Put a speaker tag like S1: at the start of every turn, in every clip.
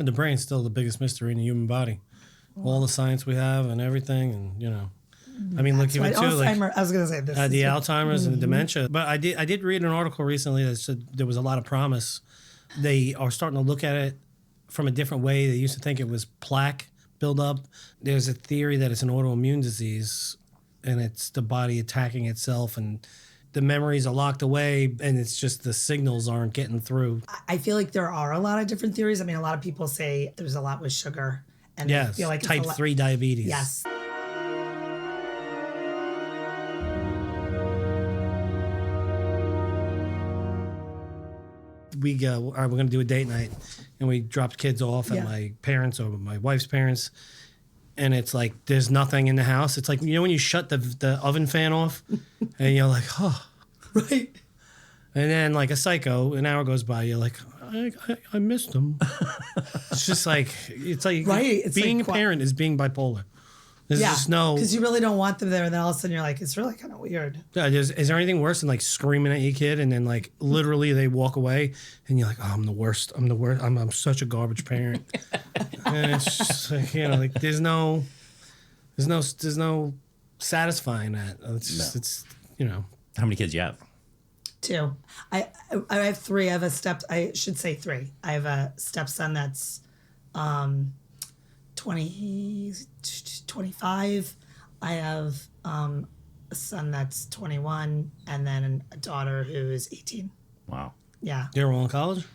S1: And the brain's still the biggest mystery in the human body. All the science we have and everything, and I mean, look even too
S2: Alzheimer. I was gonna say this.
S1: The Alzheimer's and the dementia. But I did read an article recently that said there was a lot of promise. They are starting to look at it from a different way. They used to think it was plaque buildup. There's a theory that it's an autoimmune disease, and it's the body attacking itself, and the memories are locked away, and it's just the signals aren't getting through.
S2: I feel like there are a lot of different theories. I mean, a lot of people say there's a lot with sugar, and I feel like
S1: type 3 diabetes.
S2: Yes.
S1: We go, all right, we're going to do a date night. And we dropped kids off at my parents' or my wife's parents. And it's like, there's nothing in the house. It's like, when you shut the oven fan off and you're like, oh.
S2: Right.
S1: And then like a psycho, an hour goes by, you're like, I missed them. It's just like, it's like being like, a parent is being bipolar. There's just no...
S2: because you really don't want them there, and then all of a sudden you're like, it's really kind of weird.
S1: Yeah, is there anything worse than like screaming at your kid and then like literally they walk away and you're like, oh, I'm the worst. I'm such a garbage parent. And it's just like, like there's no satisfying that. It's
S3: How many kids do you have?
S2: 2. I have 3. I should say 3. I have a stepson that's 25. I have a son that's 21, and then a daughter who is 18.
S3: Wow.
S2: Yeah.
S1: They're all in college?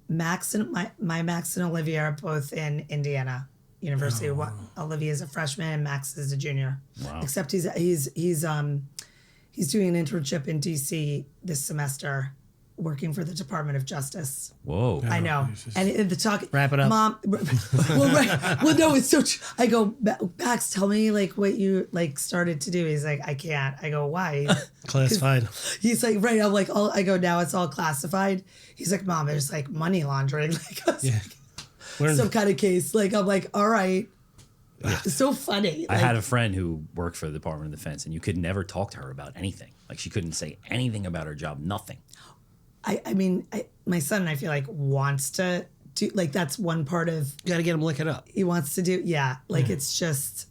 S2: Max and Max and Olivia are both in Indiana University. Olivia is a freshman and Max is a junior.
S3: Wow.
S2: Except he's doing an internship in DC this semester, working for the Department of Justice.
S3: Whoa.
S2: I know. And the talk...
S1: Wrap it up.
S2: Mom... Well, no, it's so... I go, Max, tell me, like, what you, like, started to do. He's like, I can't. I go, why?
S1: Classified.
S2: He's like, right. I'm like, I go, now it's all classified. He's like, Mom, there's, like, money laundering. Like, some kind of case. Like, I'm like, all right. Yeah. It's so funny.
S3: I had a friend who worked for the Department of Defense, and you could never talk to her about anything. Like, she couldn't say anything about her job. Nothing.
S2: I mean, my son, I feel like, wants to do, like, that's one part of...
S1: You got to get him lick it up.
S2: He wants to do, like, it's just...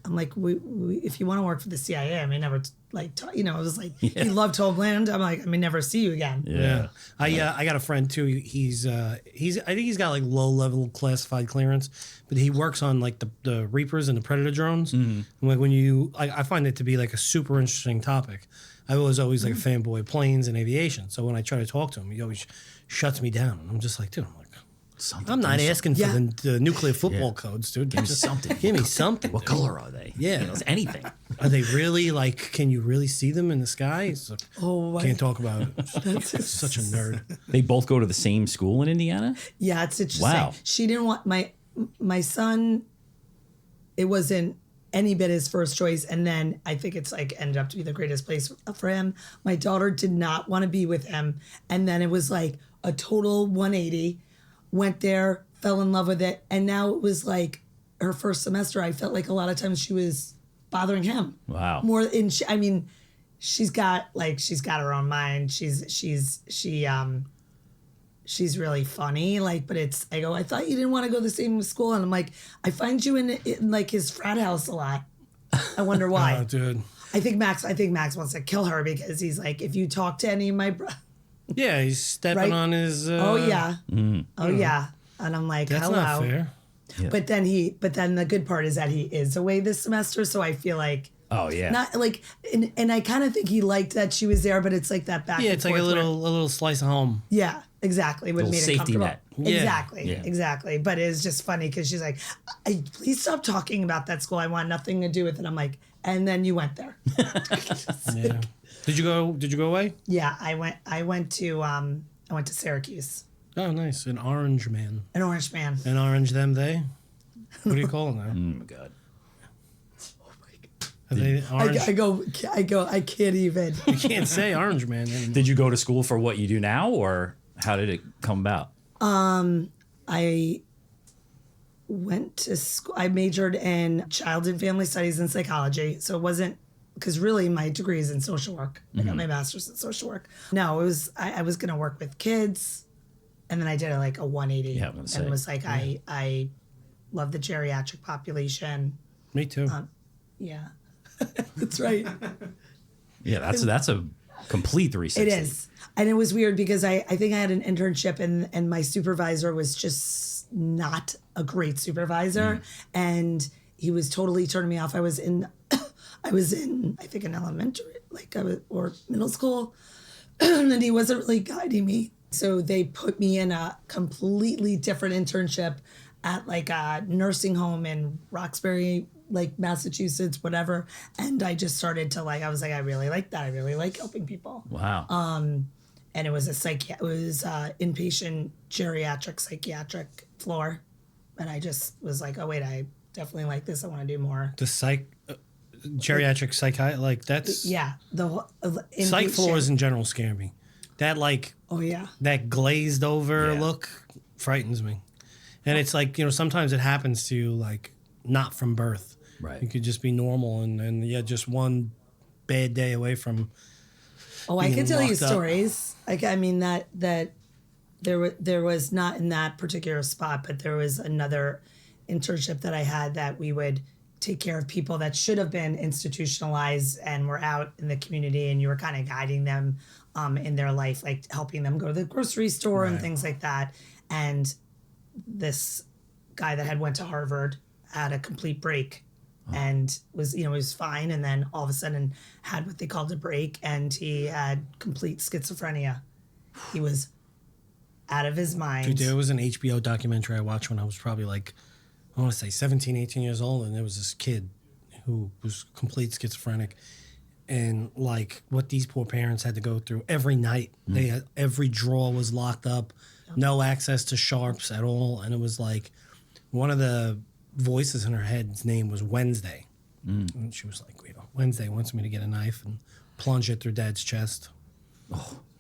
S2: I'm like, we if you want to work for the CIA, I may never, it was like, he loved Homeland. I'm like, I may never see you again.
S1: Yeah. I got a friend, too. I think he's got, like, low-level classified clearance, but he works on, like, the Reapers and the Predator drones. Mm-hmm. And, like, I find it to be, like, a super interesting topic. I was always like a fanboy of planes and aviation. So when I try to talk to him, he always shuts me down. I'm just like, dude, I'm not asking for the nuclear football codes, dude.
S3: Give me something.
S1: Give me something.
S3: What color are they?
S1: Yeah.
S3: Anything.
S1: Are they really like, can you really see them in the sky? Like, can't talk about it. Such a nerd.
S3: They both go to the same school in Indiana?
S2: Yeah, it's interesting.
S3: Wow.
S2: She didn't want my son, it wasn't any bit his first choice, and then I think it's like ended up to be the greatest place for him. My daughter did not want to be with him, and then it was like a total 180. Went there, fell in love with it, and now it was like her first semester. I felt like a lot of times she was bothering him.
S3: Wow.
S2: More in, I mean, she's got her own mind. She's really funny, like, but it's, I go, I thought you didn't want to go to the same school. And I'm like, I find you in like his frat house a lot. I wonder why.
S1: Oh, dude.
S2: I think Max wants to kill her because he's like, if you talk to any of my
S1: yeah, he's stepping on his.
S2: Oh yeah. Oh yeah. And I'm like,
S1: that's
S2: hello.
S1: Not fair.
S2: Yeah. But then the good part is that he is away this semester. So I feel like,
S3: oh yeah,
S2: not like, and I kind of think he liked that she was there, but it's like that back.
S1: Yeah,
S2: and
S1: it's like a little slice of home.
S2: Yeah, exactly. Would made it comfortable.
S3: Net.
S2: Yeah.
S3: Yeah.
S2: Exactly. But it's just funny because she's like, please stop talking about that school. I want nothing to do with it. I'm like, and then you went there.
S1: Yeah. Did you go away?
S2: Yeah, I went to Syracuse.
S1: Oh, nice. An orange man.
S2: An orange man.
S1: An orange them they. What do you call them now?
S3: Oh my god.
S1: Are they orange?
S2: I go. I can't even.
S1: You can't say orange man anymore.
S3: Did you go to school for what you do now, or how did it come about?
S2: I went to school. I majored in child and family studies and psychology. So it wasn't, because really my degree is in social work. I got my master's in social work. No, it was, I was going to work with kids And then I did like a 180
S3: Yeah, I'm gonna say.
S2: and was like, I love the geriatric population.
S1: Me too.
S2: Yeah, that's right.
S3: Yeah, that's a complete 360.
S2: It is. And it was weird because I think I had an internship and my supervisor was just not a great supervisor. And he was totally turning me off. I was in I think an elementary, or middle school. And he wasn't really guiding me. So they put me in a completely different internship at like a nursing home in Roxbury, like Massachusetts, whatever. And I just started to I was like, I really like that. I really like helping people.
S3: Wow.
S2: And it was inpatient geriatric psychiatric floor. And I just was like, oh wait, I definitely like this. I want to do more.
S1: The geriatric psychiatry, like that's
S2: Yeah. The
S1: psych
S2: inpatient.
S1: floors in general scare me. That
S2: Oh yeah.
S1: that glazed over
S3: Yeah.
S1: look frightens me. And it's like, sometimes it happens to you like not from birth.
S3: Right.
S1: You could just be normal and just one bad day away from
S2: Oh, I
S1: being
S2: could tell you
S1: locked up.
S2: stories. I mean that there was not in that particular spot, but there was another internship that I had that we would take care of people that should have been institutionalized and were out in the community, and you were kind of guiding them in their life, like helping them go to the grocery store and
S1: Right.
S2: things like that. And this guy that had went to Harvard had a complete break and was fine, and then all of a sudden had what they called a break, and he had complete schizophrenia. He was out of his mind.
S1: Dude, there was an HBO documentary I watched when I was probably like, I want to say 17, 18 years old. And there was this kid who was complete schizophrenic. And like what these poor parents had to go through every night. They had, every drawer was locked up, no access to sharps at all. And it was like one of the voices in her head's name was Wednesday. And she was like, Wednesday wants me to get a knife and plunge it through Dad's chest.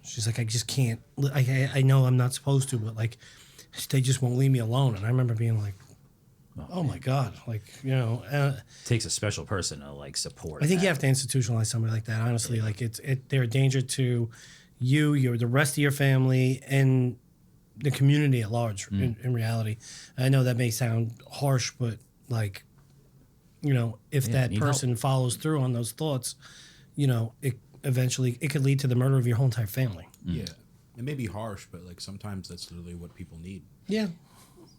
S1: She's like, I just can't. I know I'm not supposed to, but like, they just won't leave me alone. And I remember being like, oh my God. Like,
S3: Takes a special person to like support.
S1: I think
S3: that.
S1: you have to institutionalize somebody like that. Honestly, like they're a danger to you, the rest of your family, and the community at large. In reality, I know that may sound harsh, but like, if that
S3: need
S1: person follows through on those thoughts, it eventually it could lead to the murder of your whole entire family.
S4: Yeah. It may be harsh, but like sometimes that's literally what people need.
S1: Yeah.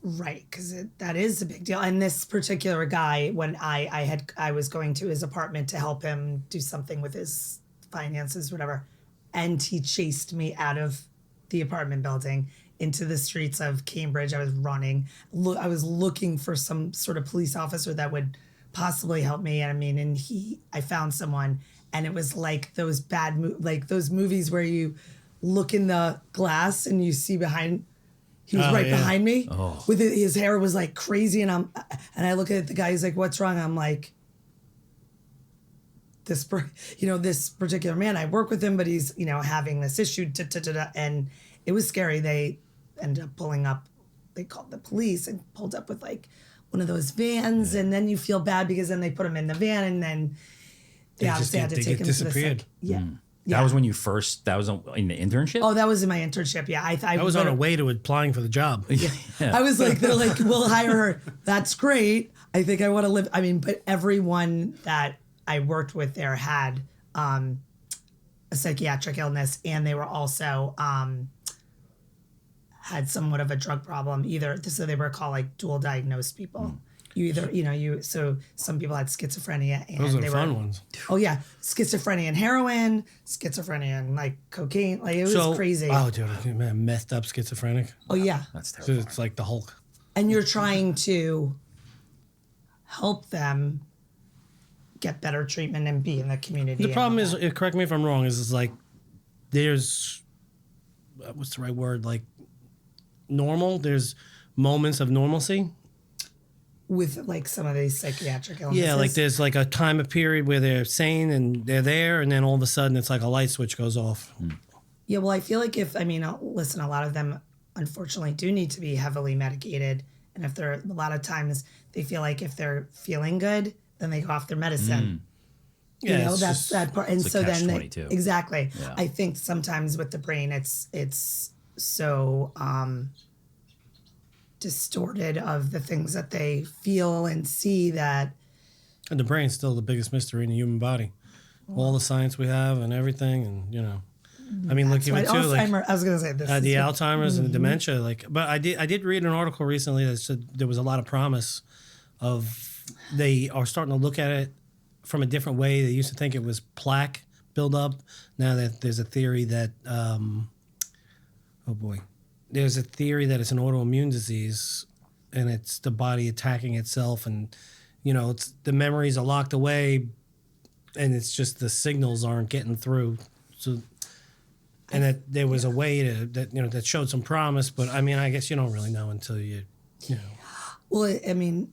S2: Right, because that is a big deal. And this particular guy, when I was going to his apartment to help him do something with his finances, whatever, and he chased me out of the apartment building into the streets of Cambridge. I was running. I was looking for some sort of police officer that would possibly help me. And I found someone, and it was like those like those movies where you look in the glass and you see behind. He was right behind me. With his hair was like crazy, and I look at the guy. He's like, "What's wrong?" I'm like, "This particular man. I work with him, but he's having this issue." And it was scary. They ended up pulling up. They called the police and pulled up with like one of those vans, and then you feel bad because then they put him in the van, and then they obviously had to take him
S1: disappeared.
S2: to the psych.
S3: That was when you first. That was in the internship.
S2: Oh, that was in my internship. Yeah, I
S1: was on her way to applying for the job.
S2: I was like, they're like, we'll hire her. That's great. I think I want to live. I mean, but everyone that I worked with there had a psychiatric illness, and they were also had somewhat of a drug problem. So they were called like dual diagnosed people. So some people had schizophrenia, and
S1: Those are
S2: they
S1: the
S2: were
S1: fun ones.
S2: Oh yeah, schizophrenia and heroin, schizophrenia and like cocaine. Like it was crazy.
S1: Oh, dude, man, methed up schizophrenic.
S2: Oh yeah.
S3: That's
S1: So
S3: terrible.
S1: it's like the Hulk.
S2: And you're trying to help them get better treatment and be in the community.
S1: The
S2: and
S1: problem
S2: all
S1: is,
S2: that.
S1: correct me if I'm wrong, is like there's what's the right word? Like normal. There's moments of normalcy.
S2: With like some of these psychiatric illnesses.
S1: Yeah, like there's like a time of period where they're sane and they're there, and then all of a sudden it's like a light switch goes off.
S2: Yeah, well, I feel like listen, a lot of them unfortunately do need to be heavily medicated, and if they're a lot of times they feel like if they're feeling good, then they go off their medicine.
S1: Yeah, it's
S2: that's
S1: just-
S2: that part. And
S3: it's a
S2: so then
S3: catch-22.
S2: exactly.
S3: Yeah.
S2: I think sometimes with the brain, it's so distorted of the things that they feel and see that
S1: And the brain's still the biggest mystery in the human body. All the science we have and everything, and I mean, look, even too, like
S2: Alzheimer. I was gonna say this.
S1: the Alzheimer's and the dementia. Like, but I did read an article recently that said there was a lot of promise of they are starting to look at it from a different way. They used to think it was plaque buildup. Now that there's a theory that there's a theory that it's an autoimmune disease, and it's the body attacking itself, and it's the memories are locked away, and it's just the signals aren't getting through. So, and that there was a way that showed some promise, but I mean, I guess you don't really know until you know.
S2: Well, I mean,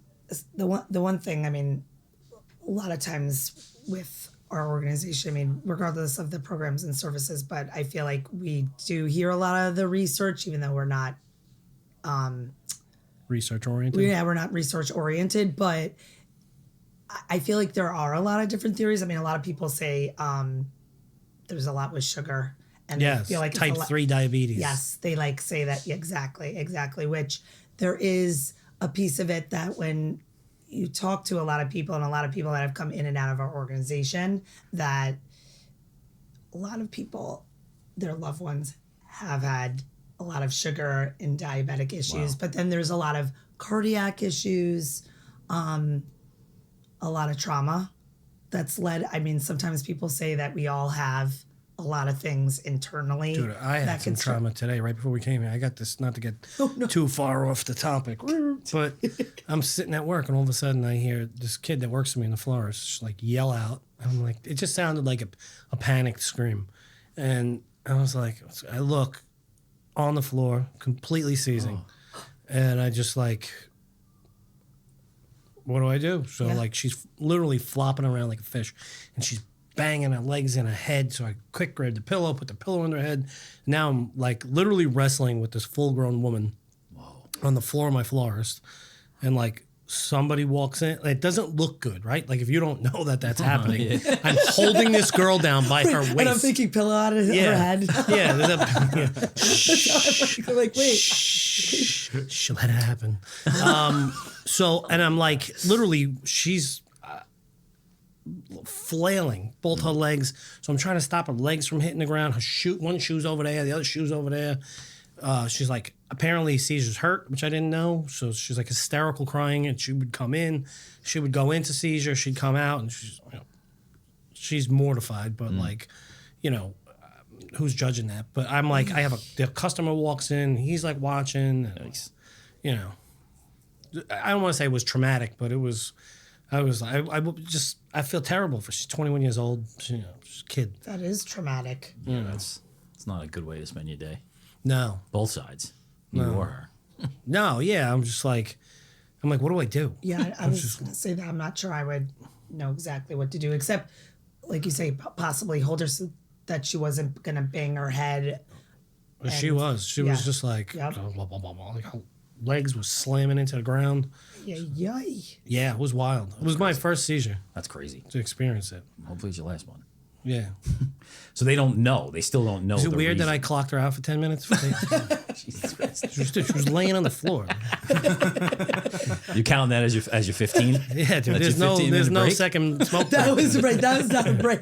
S2: the one thing, I mean, a lot of times with our organization, I mean, regardless of the programs and services, but I feel like we do hear a lot of the research, even though we're not
S1: Research oriented.
S2: Yeah, we're not research oriented, but I feel like there are a lot of different theories. I mean, a lot of people say there's a lot with sugar, and
S1: Yes,
S2: they feel like
S1: type 3 diabetes.
S2: Yes, they like say that. Yeah, exactly. Which there is a piece of it that when you talk to a lot of people, and a lot of people that have come in and out of our organization, that a lot of people, their loved ones have had a lot of sugar and diabetic issues, but then there's a lot of cardiac issues, a lot of trauma that's led. I mean, sometimes people say that we all have a lot of things internally.
S1: Dude, I had
S2: that
S1: some
S2: can
S1: trauma today right before we came here. I got this, not to get too far off the topic, but I'm sitting at work and all of a sudden I hear this kid that works for me in the florist just like yell out. I'm like, it just sounded like a panicked scream. And I was like, I look on the floor, completely seizing. And I just like, what do I do? So like she's literally flopping around like a fish, and she's banging her legs in her head. So I quick grabbed the pillow, put the pillow in her head. Now I'm like literally wrestling with this full-grown woman on the floor of my florist, and like somebody walks in. It doesn't look good, right? Like if you don't know that that's happening, I'm holding this girl down by her waist.
S2: And I'm thinking pillow out of her head.
S1: Yeah,
S2: Like, wait.
S1: Shh, let it happen. So, and I'm like, literally, she's flailing both her legs. So I'm trying to stop her legs from hitting the ground. One shoe's over there, the other shoe's over there. She's like, apparently seizures hurt, which I didn't know. So she's like hysterical crying, and she would come in. She would go into seizure. She'd come out, and she's mortified, but like, who's judging that? But I'm like, the customer walks in, he's like watching, and, I don't want to say it was traumatic, but I feel terrible for, she's 21 years old, she's a kid.
S2: That is traumatic.
S3: It's not a good way to spend your day.
S1: No.
S3: Both sides. You or her.
S1: No, yeah, I'm like, what do I do?
S2: Yeah, I was just going to say that I'm not sure I would know exactly what to do, except, like you say, possibly hold her so that she wasn't going to bang her head.
S1: She was just like, blah, blah, blah, blah. Like her legs was slamming into the ground.
S2: Yay.
S1: Yeah, it was wild. It was my first seizure
S3: That's crazy.
S1: to experience it.
S3: Hopefully it's your last one.
S1: Yeah.
S3: So they don't know. They still don't know.
S1: Is it
S3: the
S1: weird that I
S3: reason.
S1: clocked her out for 10 minutes?
S3: Jesus Christ.
S1: She was laying on the floor.
S3: You count that as your 15?
S1: Yeah, dude.
S3: That's
S1: There's
S3: your
S1: no
S3: 15-minute break?
S1: second smoke.
S2: That was right. That was not a break.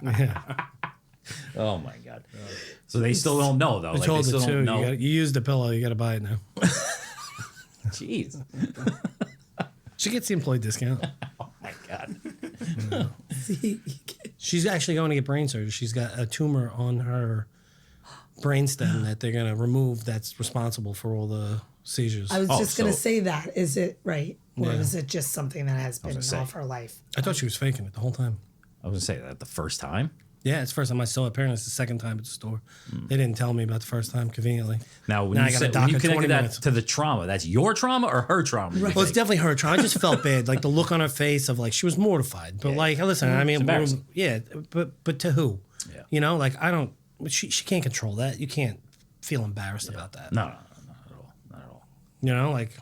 S1: Yeah.
S3: Oh my God. So they still don't know though.
S1: I told
S3: they
S1: her
S3: still
S1: too.
S3: don't know.
S1: You used the pillow. You got to buy it now.
S3: Jeez.
S1: She gets the employee discount.
S3: Oh my God.
S2: See,
S1: She's actually going to get brain surgery. She's got a tumor on her brainstem that they're going to remove. That's responsible for all the seizures.
S2: I was just going to
S3: so-
S2: say that. Is it right? Or
S1: Yeah.
S2: is it just something that has been
S3: gonna say.
S2: all of her life?
S1: I thought she was faking it the whole time.
S3: I was gonna say that the first time.
S1: Yeah, it's the first time I saw it. Apparently, it's the second time at the store. They didn't tell me about the first time, conveniently.
S3: Now, when
S1: Now I
S3: you,
S1: gotta
S3: said,
S1: dock
S3: when you
S1: her 20
S3: connected that
S1: minutes.
S3: to the trauma, that's your trauma or her trauma? you
S1: Well, it's
S3: think?
S1: definitely her trauma. I just felt bad, like the look on her face of like she was mortified. But like, listen, I mean,
S3: embarrassing.
S1: yeah, but to who?
S3: Yeah.
S1: Like I don't. She can't control that. You can't feel embarrassed about that.
S3: No, not at all. Not at all.
S1: Like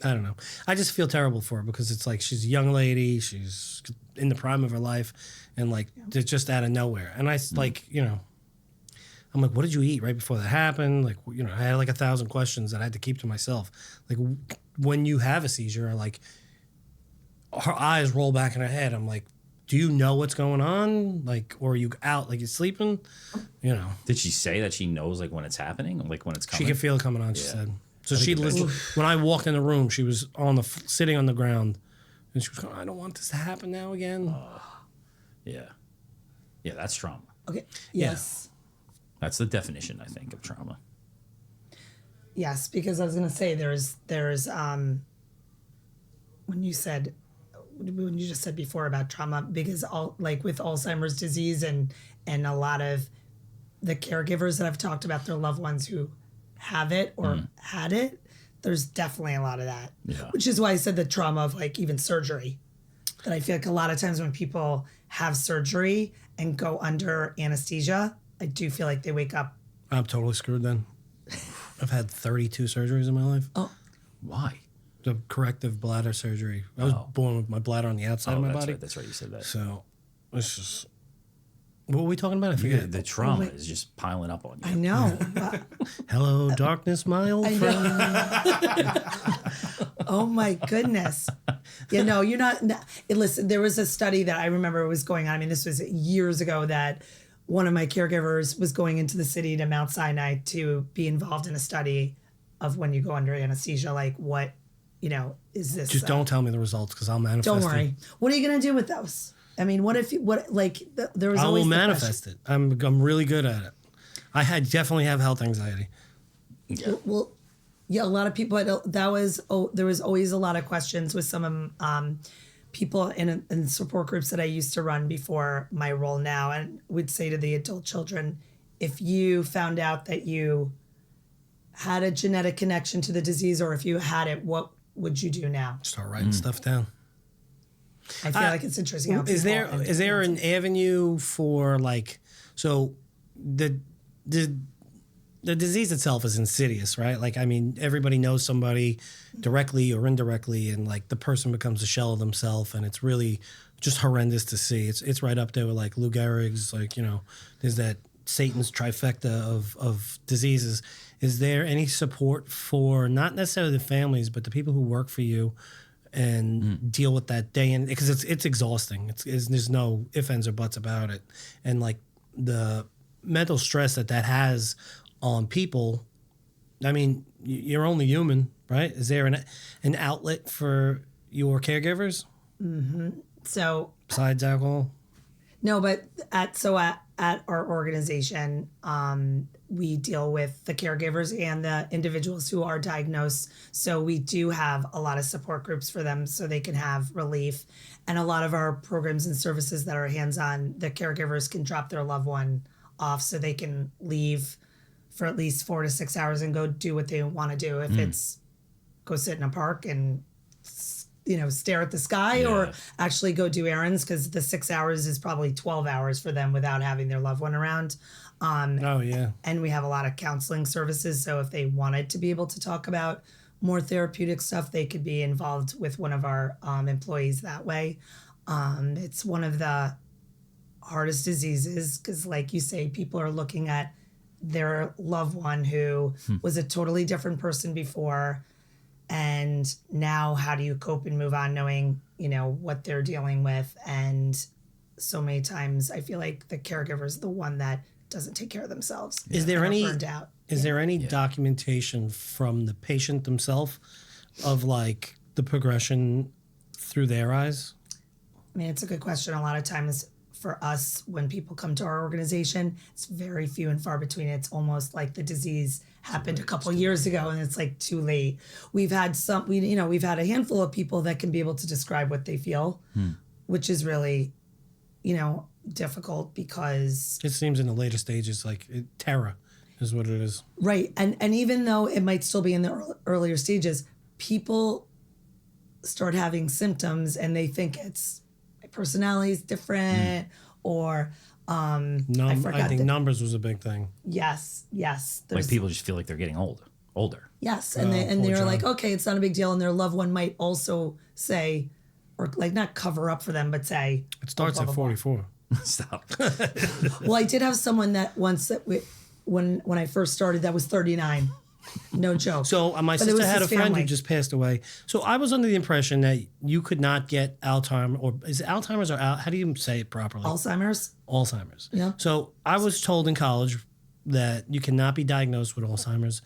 S1: I don't know. I just feel terrible for her because it's like she's a young lady. She's in the prime of her life, and like they're just out of nowhere. And I like I'm like, what did you eat right before that happened? Like, you know, I had like 1,000 questions that I had to keep to myself. Like, when you have a seizure, like, her eyes roll back in her head. I'm like, do you know what's going on? Like, or are you out, like you're sleeping? You know.
S3: Did she say that she knows like when it's happening, like when it's coming?
S1: She could feel it coming on, she said. So she
S3: think
S1: literally, when I walked in the room, she was on the sitting on the ground, and she was going, I don't want this to happen now again.
S3: Yeah. Yeah, that's trauma.
S2: Okay. Yes.
S3: That's the definition, I think, of trauma.
S2: Yes, because I was going to say there's when you just said before about trauma, because all like with Alzheimer's disease and a lot of the caregivers that I've talked about, their loved ones who have it or had it, there's definitely a lot of that.
S3: Yeah.
S2: Which is why I said the trauma of like even surgery. That I feel like a lot of times when people have surgery and go under anesthesia, I do feel like they wake up.
S1: I'm totally screwed then. I've had 32 surgeries in my life.
S2: Oh,
S3: Why?
S1: The corrective bladder surgery. I was born with my bladder on the outside of my body.
S3: Right. That's right. You said that.
S1: So it's just, what were we talking about? I forget.
S3: The trauma is just piling up on you.
S2: I know.
S1: Hello, darkness, my old friend.
S2: Oh my goodness. Yeah, no, you're not. Listen, there was a study that I remember was going on. I mean, this was years ago that one of my caregivers was going into the city to Mount Sinai to be involved in a study of when you go under anesthesia, like what, you know, is this?
S1: Just don't tell me the results because I'll manifest
S2: Don't
S1: it.
S2: worry. What are you going to do with those? I mean, what if, there was
S1: I
S2: always
S1: will
S2: the
S1: manifest
S2: question.
S1: it. I'm really good at it. I definitely have health anxiety.
S3: Yeah.
S2: Well, yeah, a lot of people, there was always a lot of questions with some people in support groups that I used to run before my role now, and would say to the adult children, if you found out that you had a genetic connection to the disease, or if you had it, what would you do now?
S1: Start writing stuff down.
S2: I feel like it's interesting. How
S1: Is there an avenue for like, so the disease itself is insidious, right? Like, I mean, everybody knows somebody directly or indirectly, and like the person becomes a shell of themselves, and it's really just horrendous to see. It's right up there with like Lou Gehrig's, like, you know, there's that Satan's trifecta of diseases. Is there any support for not necessarily the families, but the people who work for you and deal with that day? And because it's exhausting. There's no ifs, ands, or buts about it. And like the mental stress that has on people, I mean, you're only human, right? Is there an outlet for your caregivers?
S2: Mm-hmm. So
S1: besides alcohol?
S2: No, but at our organization, we deal with the caregivers and the individuals who are diagnosed. So we do have a lot of support groups for them so they can have relief. And a lot of our programs and services that are hands-on, the caregivers can drop their loved one off so they can leave for at least 4 to 6 hours and go do what they want to do. If it's go sit in a park and, you know, stare at the sky, or actually go do errands, because the 6 hours is probably 12 hours for them without having their loved one around. And we have a lot of counseling services. So if they wanted to be able to talk about more therapeutic stuff, they could be involved with one of our employees that way. It's one of the hardest diseases because, like you say, people are looking at their loved one who was a totally different person before. And now how do you cope and move on knowing, you know, what they're dealing with? And so many times I feel like the caregiver is the one that doesn't take care of themselves.
S1: Is there any
S2: burned out.
S1: There any documentation from the patient themselves of like the progression through their eyes?
S2: I mean, it's a good question. A lot of times for us, when people come to our organization, it's very few and far between. It's almost like the disease happened a couple years ago and it's like too late. We've had we've had a handful of people that can be able to describe what they feel, which is really, you know, difficult because
S1: it seems in the later stages like terror is what it is.
S2: Right. And even though it might still be in the earlier stages, people start having symptoms and they think it's my personality is different or I
S1: think numbers was a big thing.
S2: Yes.
S3: Like people just feel like they're getting older.
S2: Yes. And they're like, okay, it's not a big deal. And their loved one might also say, or like not cover up for them, but say
S1: it starts at 44.
S3: Stop.
S2: Well, I did have someone that once that when I first started, that was 39. No joke.
S1: So my
S2: But it
S1: sister
S2: was
S1: had a
S2: his
S1: friend who
S2: family.
S1: just passed away. So I was under the impression that you could not get Alzheimer's, or is it Alzheimer's or how do you say it properly?
S2: Alzheimer's.
S1: Alzheimer's.
S2: Yeah.
S1: So I was told in college that you cannot be diagnosed with Alzheimer's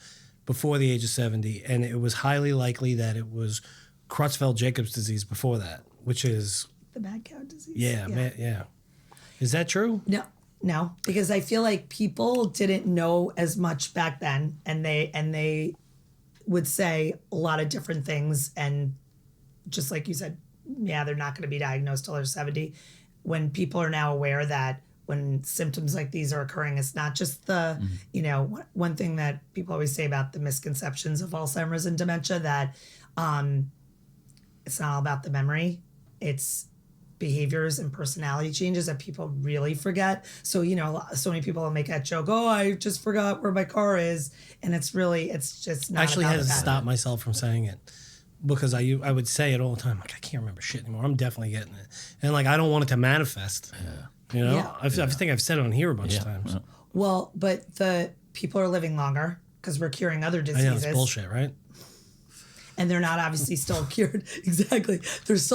S1: before the age of 70, and it was highly likely that it was Creutzfeldt-Jacobs disease before that, which is
S2: The mad cow disease.
S1: yeah. Is that true?
S2: No, because I feel like people didn't know as much back then, and they would say a lot of different things, and just like you said, yeah, they're not going to be diagnosed till they're 70. When people are now aware that when symptoms like these are occurring, it's not just the, one thing that people always say about the misconceptions of Alzheimer's and dementia, that it's not all about the memory. It's behaviors and personality changes that people really forget. So, so many people will make that joke, oh, I just forgot where my car is. And it's just not
S1: I actually
S2: about
S1: had to
S2: that.
S1: stop myself from saying it because I would say it all the time. Like, I can't remember shit anymore. I'm definitely getting it. And like, I don't want it to manifest.
S2: Yeah.
S1: I think I've said it on here a bunch of times.
S3: Yeah.
S2: Well, but the people are living longer because we're curing other
S1: I know
S2: diseases.
S1: it's bullshit, right?
S2: And they're not obviously still cured. Exactly.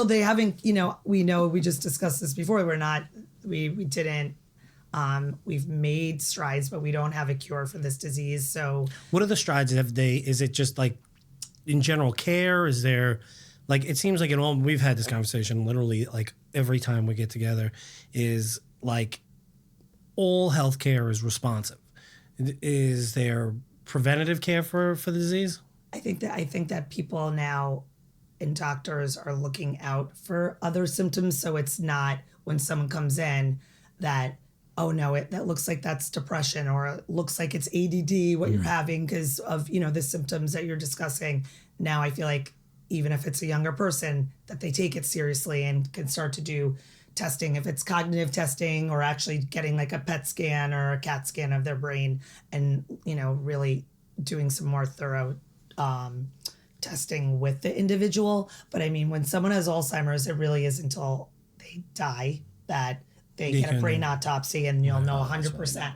S2: They haven't, we just discussed this before. We've made strides, but we don't have a cure for this disease. So
S1: What are the strides? Is it just like in general care? Is there, like, it seems like we've had this conversation literally like every time we get together, is like all healthcare is responsive. Is there preventative care for the disease?
S2: I think that people now and doctors are looking out for other symptoms. So it's not when someone comes in that, oh no, that looks like that's depression, or it looks like it's ADD, what you're having because of, the symptoms that you're discussing. Now I feel like even if it's a younger person, that they take it seriously and can start to do testing, if it's cognitive testing or actually getting like a PET scan or a CAT scan of their brain, and, really doing some more thorough testing with the individual. But I mean, when someone has Alzheimer's, it really is until they die that they get a brain autopsy, and you'll know 100%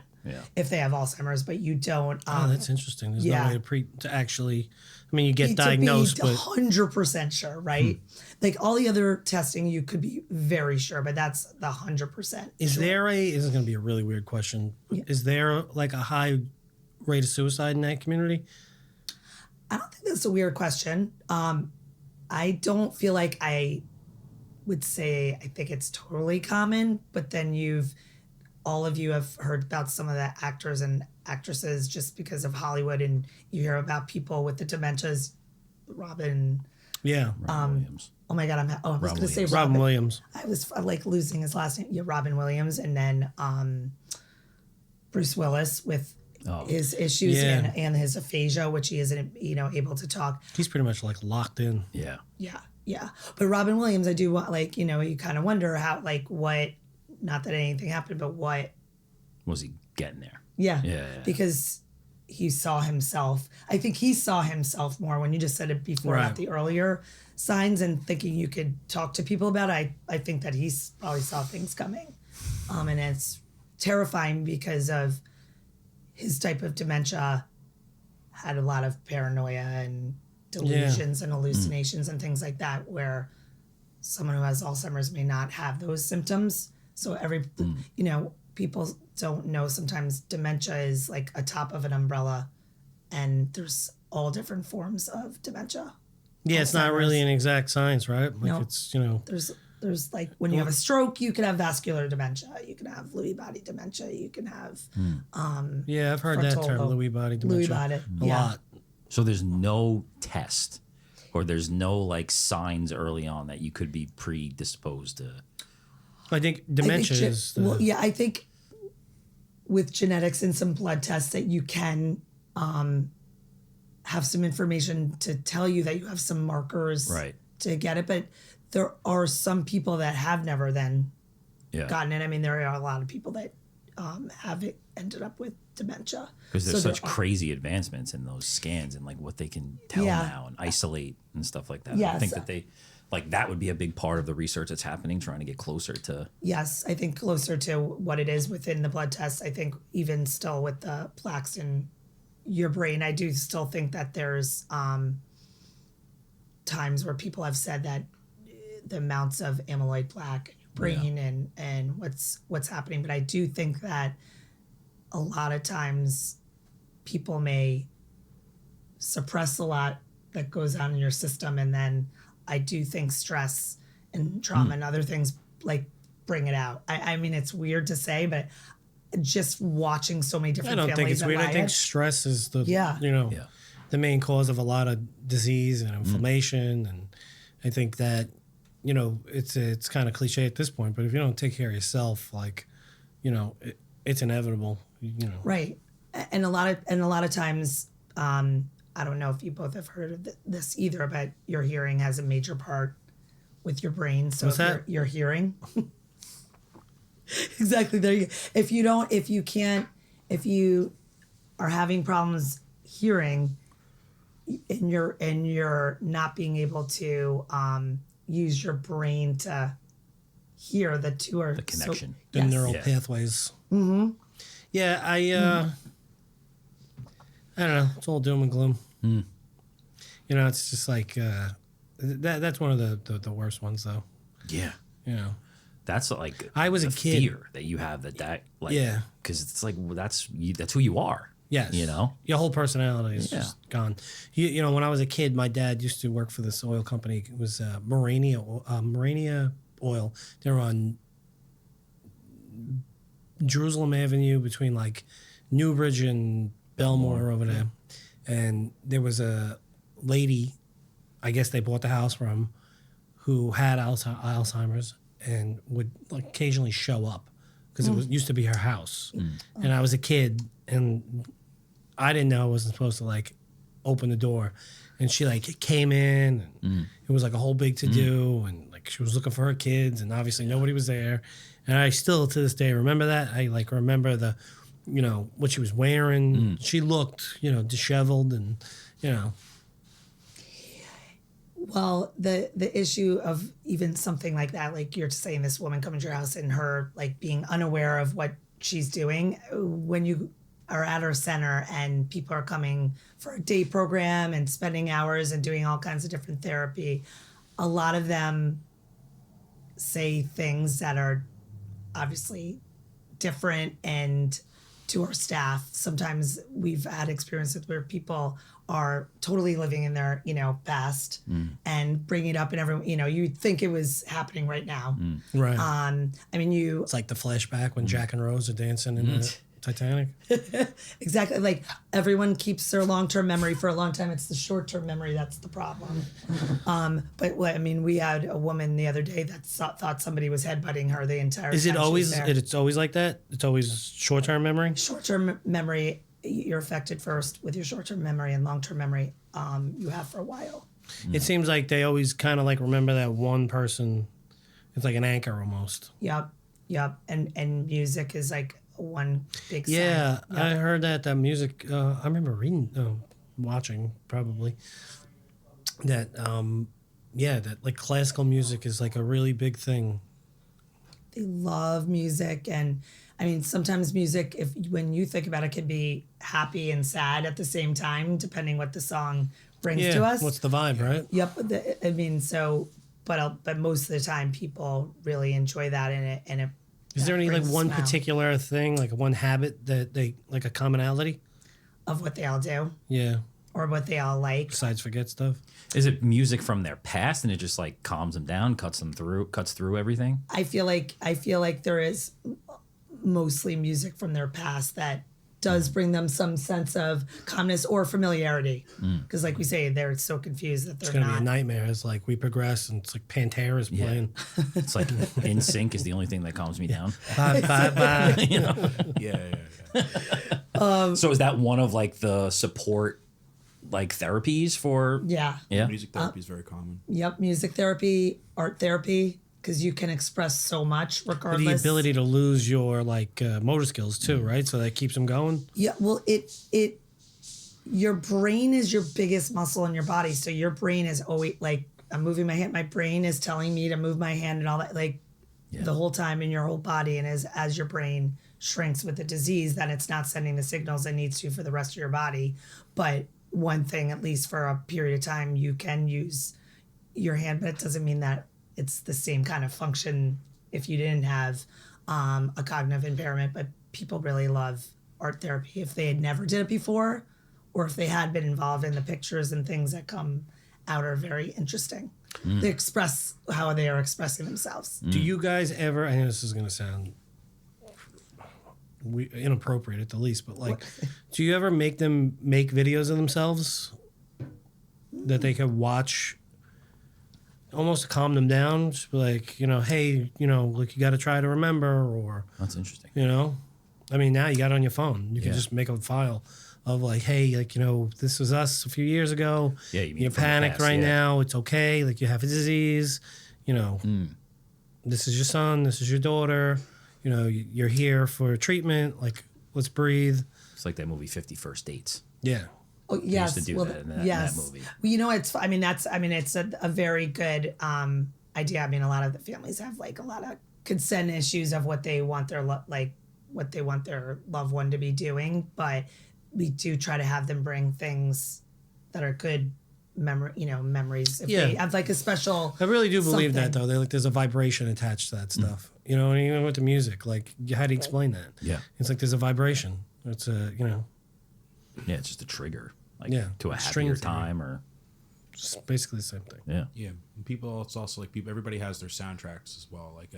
S2: if they have Alzheimer's. But you don't.
S1: That's interesting. There's no way to actually. I mean, you get
S2: to
S1: diagnosed,
S2: be
S1: but
S2: 100% sure, right? Like all the other testing, you could be very sure, but that's the 100%.
S1: This is going to be a really weird question. Yeah. Is there like a high rate of suicide in that community?
S2: I don't think that's a weird question. I don't feel like I would say I think it's totally common, but then all of you have heard about some of the actors and actresses just because of Hollywood, and you hear about people with the dementias. Robin
S3: Williams.
S2: Oh my God, I was going to say
S1: Robin Williams.
S2: I was like losing his last name. Yeah, Robin Williams, and then Bruce Willis with his issues and his aphasia, which he isn't, able to talk.
S1: He's pretty much like locked in.
S2: Yeah. But Robin Williams, I do want, like, you kind of wonder how, like, what, not that anything happened, but what
S3: was he getting there?
S2: Yeah. Because he saw himself. I think he saw himself more when you just said it before about the earlier signs and thinking you could talk to people about it. I think that he probably saw things coming. And it's terrifying because of his type of dementia had a lot of paranoia and delusions and hallucinations and things like that, where someone who has Alzheimer's may not have those symptoms. So people don't know sometimes dementia is like a top of an umbrella, and there's all different forms of dementia.
S1: Yeah, it's not really an exact science, right? Like it's,
S2: There's like when you have a stroke, you can have vascular dementia, you can have Lewy body dementia, you can have
S1: I've heard that term, Lewy body dementia. A lot.
S3: So there's no test, or there's no like signs early on that you could be predisposed to.
S1: I think dementia is.
S2: I think with genetics and some blood tests that you can have some information to tell you that you have some markers to get it. But there are some people that have never then gotten it. I mean, there are a lot of people that have ended up with dementia.
S3: Because there's such crazy advancements in those scans and like what they can tell now and isolate and stuff like that. I think that like that would be a big part of the research that's happening, trying to get closer to.
S2: Yes, I think closer to what it is within the blood tests. I think even still with the plaques in your brain, I do still think that there's times where people have said that the amounts of amyloid plaque in your brain and what's happening. But I do think that a lot of times people may suppress a lot that goes on in your system, and then I do think stress and trauma and other things like bring it out. I mean, it's weird to say, but just watching so many different
S1: I don't think
S2: families
S1: it's weird. I think stress is the the main cause of a lot of disease and inflammation, and I think that it's kind of cliche at this point, but if you don't take care of yourself, like it's inevitable.
S2: Right, and a lot of times. I don't know if you both have heard of this either, but your hearing has a major part with your brain. So
S1: What's that?
S2: Your hearing. Exactly. There you go. If you are having problems hearing and you're not being able to use your brain to hear, the two are
S3: The connection.
S1: The neural pathways. Mm-hmm. Yeah, I don't know. It's all doom and gloom. It's just like that's one of the worst ones, though.
S3: Yeah. That's like
S1: I was a kid.
S3: Fear that you have that like
S1: Yeah.
S3: because it's like that's who you are.
S1: Yes. Your whole personality is just gone. When I was a kid, my dad used to work for this oil company. It was Morania Oil. They're on Jerusalem Avenue between like Newbridge and Belmore over there. And there was a lady, I guess they bought the house from, who had Alzheimer's and would like occasionally show up because it used to be her house. And I was a kid and I didn't know I wasn't supposed to like open the door. And she like came in and it was like a whole big to do and like she was looking for her kids and obviously nobody was there. And I still to this day remember that. I like remember the what she was wearing. She looked, disheveled and,
S2: Well, the issue of even something like that, like you're saying this woman coming to your house and her like being unaware of what she's doing, when you are at her center and people are coming for a day program and spending hours and doing all kinds of different therapy, a lot of them say things that are obviously different and to our staff. Sometimes we've had experiences where people are totally living in their, past and bringing it up and everyone, you'd think it was happening right now.
S1: Right.
S2: I mean,
S1: It's like the flashback when Jack and Rose are dancing in the Titanic.
S2: Exactly. Like everyone keeps their long-term memory for a long time. It's the short-term memory that's the problem. But we had a woman the other day that thought somebody was headbutting her the entire time.
S1: Is it
S2: she was
S1: always?
S2: there.
S1: It's always like that. It's always short-term memory.
S2: Short-term memory, you're affected first with your short-term memory, and long-term memory you have for a while.
S1: It seems like they always kind of like remember that one person. It's like an anchor almost.
S2: Yep. And music is like one big sign.
S1: Yeah,
S2: Yep.
S1: I heard that music. I remember reading, watching probably that. That like classical music is like a really big thing.
S2: They love music, and I mean sometimes music, when you think about it, can be happy and sad at the same time, depending what the song brings to us.
S1: What's the vibe, right?
S2: Yep. But most of the time, people really enjoy that, and it.
S1: Is there any like
S2: brings a
S1: one
S2: smile
S1: particular thing, like one habit that they like a commonality?
S2: of what they all do
S1: Yeah.
S2: or what they all like?
S1: Besides forget stuff.
S3: Is it music from their past and it just like calms them down, cuts through everything?
S2: I feel like there is mostly music from their past that does bring them some sense of calmness or familiarity. Because like we say, they're so confused that
S1: It's
S2: they're
S1: gonna be a
S2: not.
S1: nightmare. It's like we progress and it's like Pantera's playing.
S3: It's like In Sync is the only thing that calms me down.
S1: Bye, bye, bye.
S3: You know?
S4: Yeah.
S3: So is that one of like the support like therapies for?
S2: Yeah.
S3: Yeah.
S4: Music therapy is very common.
S2: Yep. Music therapy, art therapy, because you can express so much
S1: The
S2: regardless.
S1: ability to lose your like motor skills too, right? So that keeps them going.
S2: Yeah. Well, your brain is your biggest muscle in your body. So your brain is always like I'm moving my hand. My brain is telling me to move my hand and all that, like the whole time in your whole body. And as your brain shrinks with the disease, then it's not sending the signals it needs to for the rest of your body. But one thing, at least for a period of time, you can use your hand, but it doesn't mean that it's the same kind of function if you didn't have a cognitive impairment. But people really love art therapy if they had never did it before, or if they had been involved in the pictures and things that come out are very interesting. They express how they are expressing themselves.
S1: Do you guys ever, I know this is going to sound inappropriate at the least, but like, do you ever make them make videos of themselves that they could watch almost to calm them down? Just be like, you know, hey, you know, like you got to try to remember, or,
S3: That's interesting.
S1: you know, I mean, now you got it on your phone. You can
S3: Yeah.
S1: just make a file of like, hey, like, you know, this was us a few years ago.
S3: Yeah, you mean
S1: You're
S3: from the
S1: panicked
S3: past,
S1: right
S3: yeah.
S1: now. It's okay. Like, you have a disease. You know, this is your son. This is your daughter. You know, you're here for treatment. Like, let's breathe.
S3: It's like that movie 50 First Dates.
S1: Yeah.
S2: Oh, yes.
S3: to do that in that
S2: yes.
S3: movie.
S2: Well, you know, it's a very good idea. I mean, a lot of the families have like a lot of consent issues of what they want their what they want their loved one to be doing, but we do try to have them bring things that are good memories. If they have like a special,
S1: I really do believe
S2: something.
S1: that, though. There's a vibration attached to that stuff. You know, and even with the music, like, how do you explain that?
S3: Yeah.
S1: It's like there's a vibration. It's a, you know,
S3: Yeah, it's just a trigger. Like
S1: Yeah,
S3: to a
S1: string
S3: happier
S1: theory.
S3: time or
S1: it's basically the same thing.
S3: yeah.
S4: Yeah, and people. It's also like people. Everybody has their soundtracks as well. Like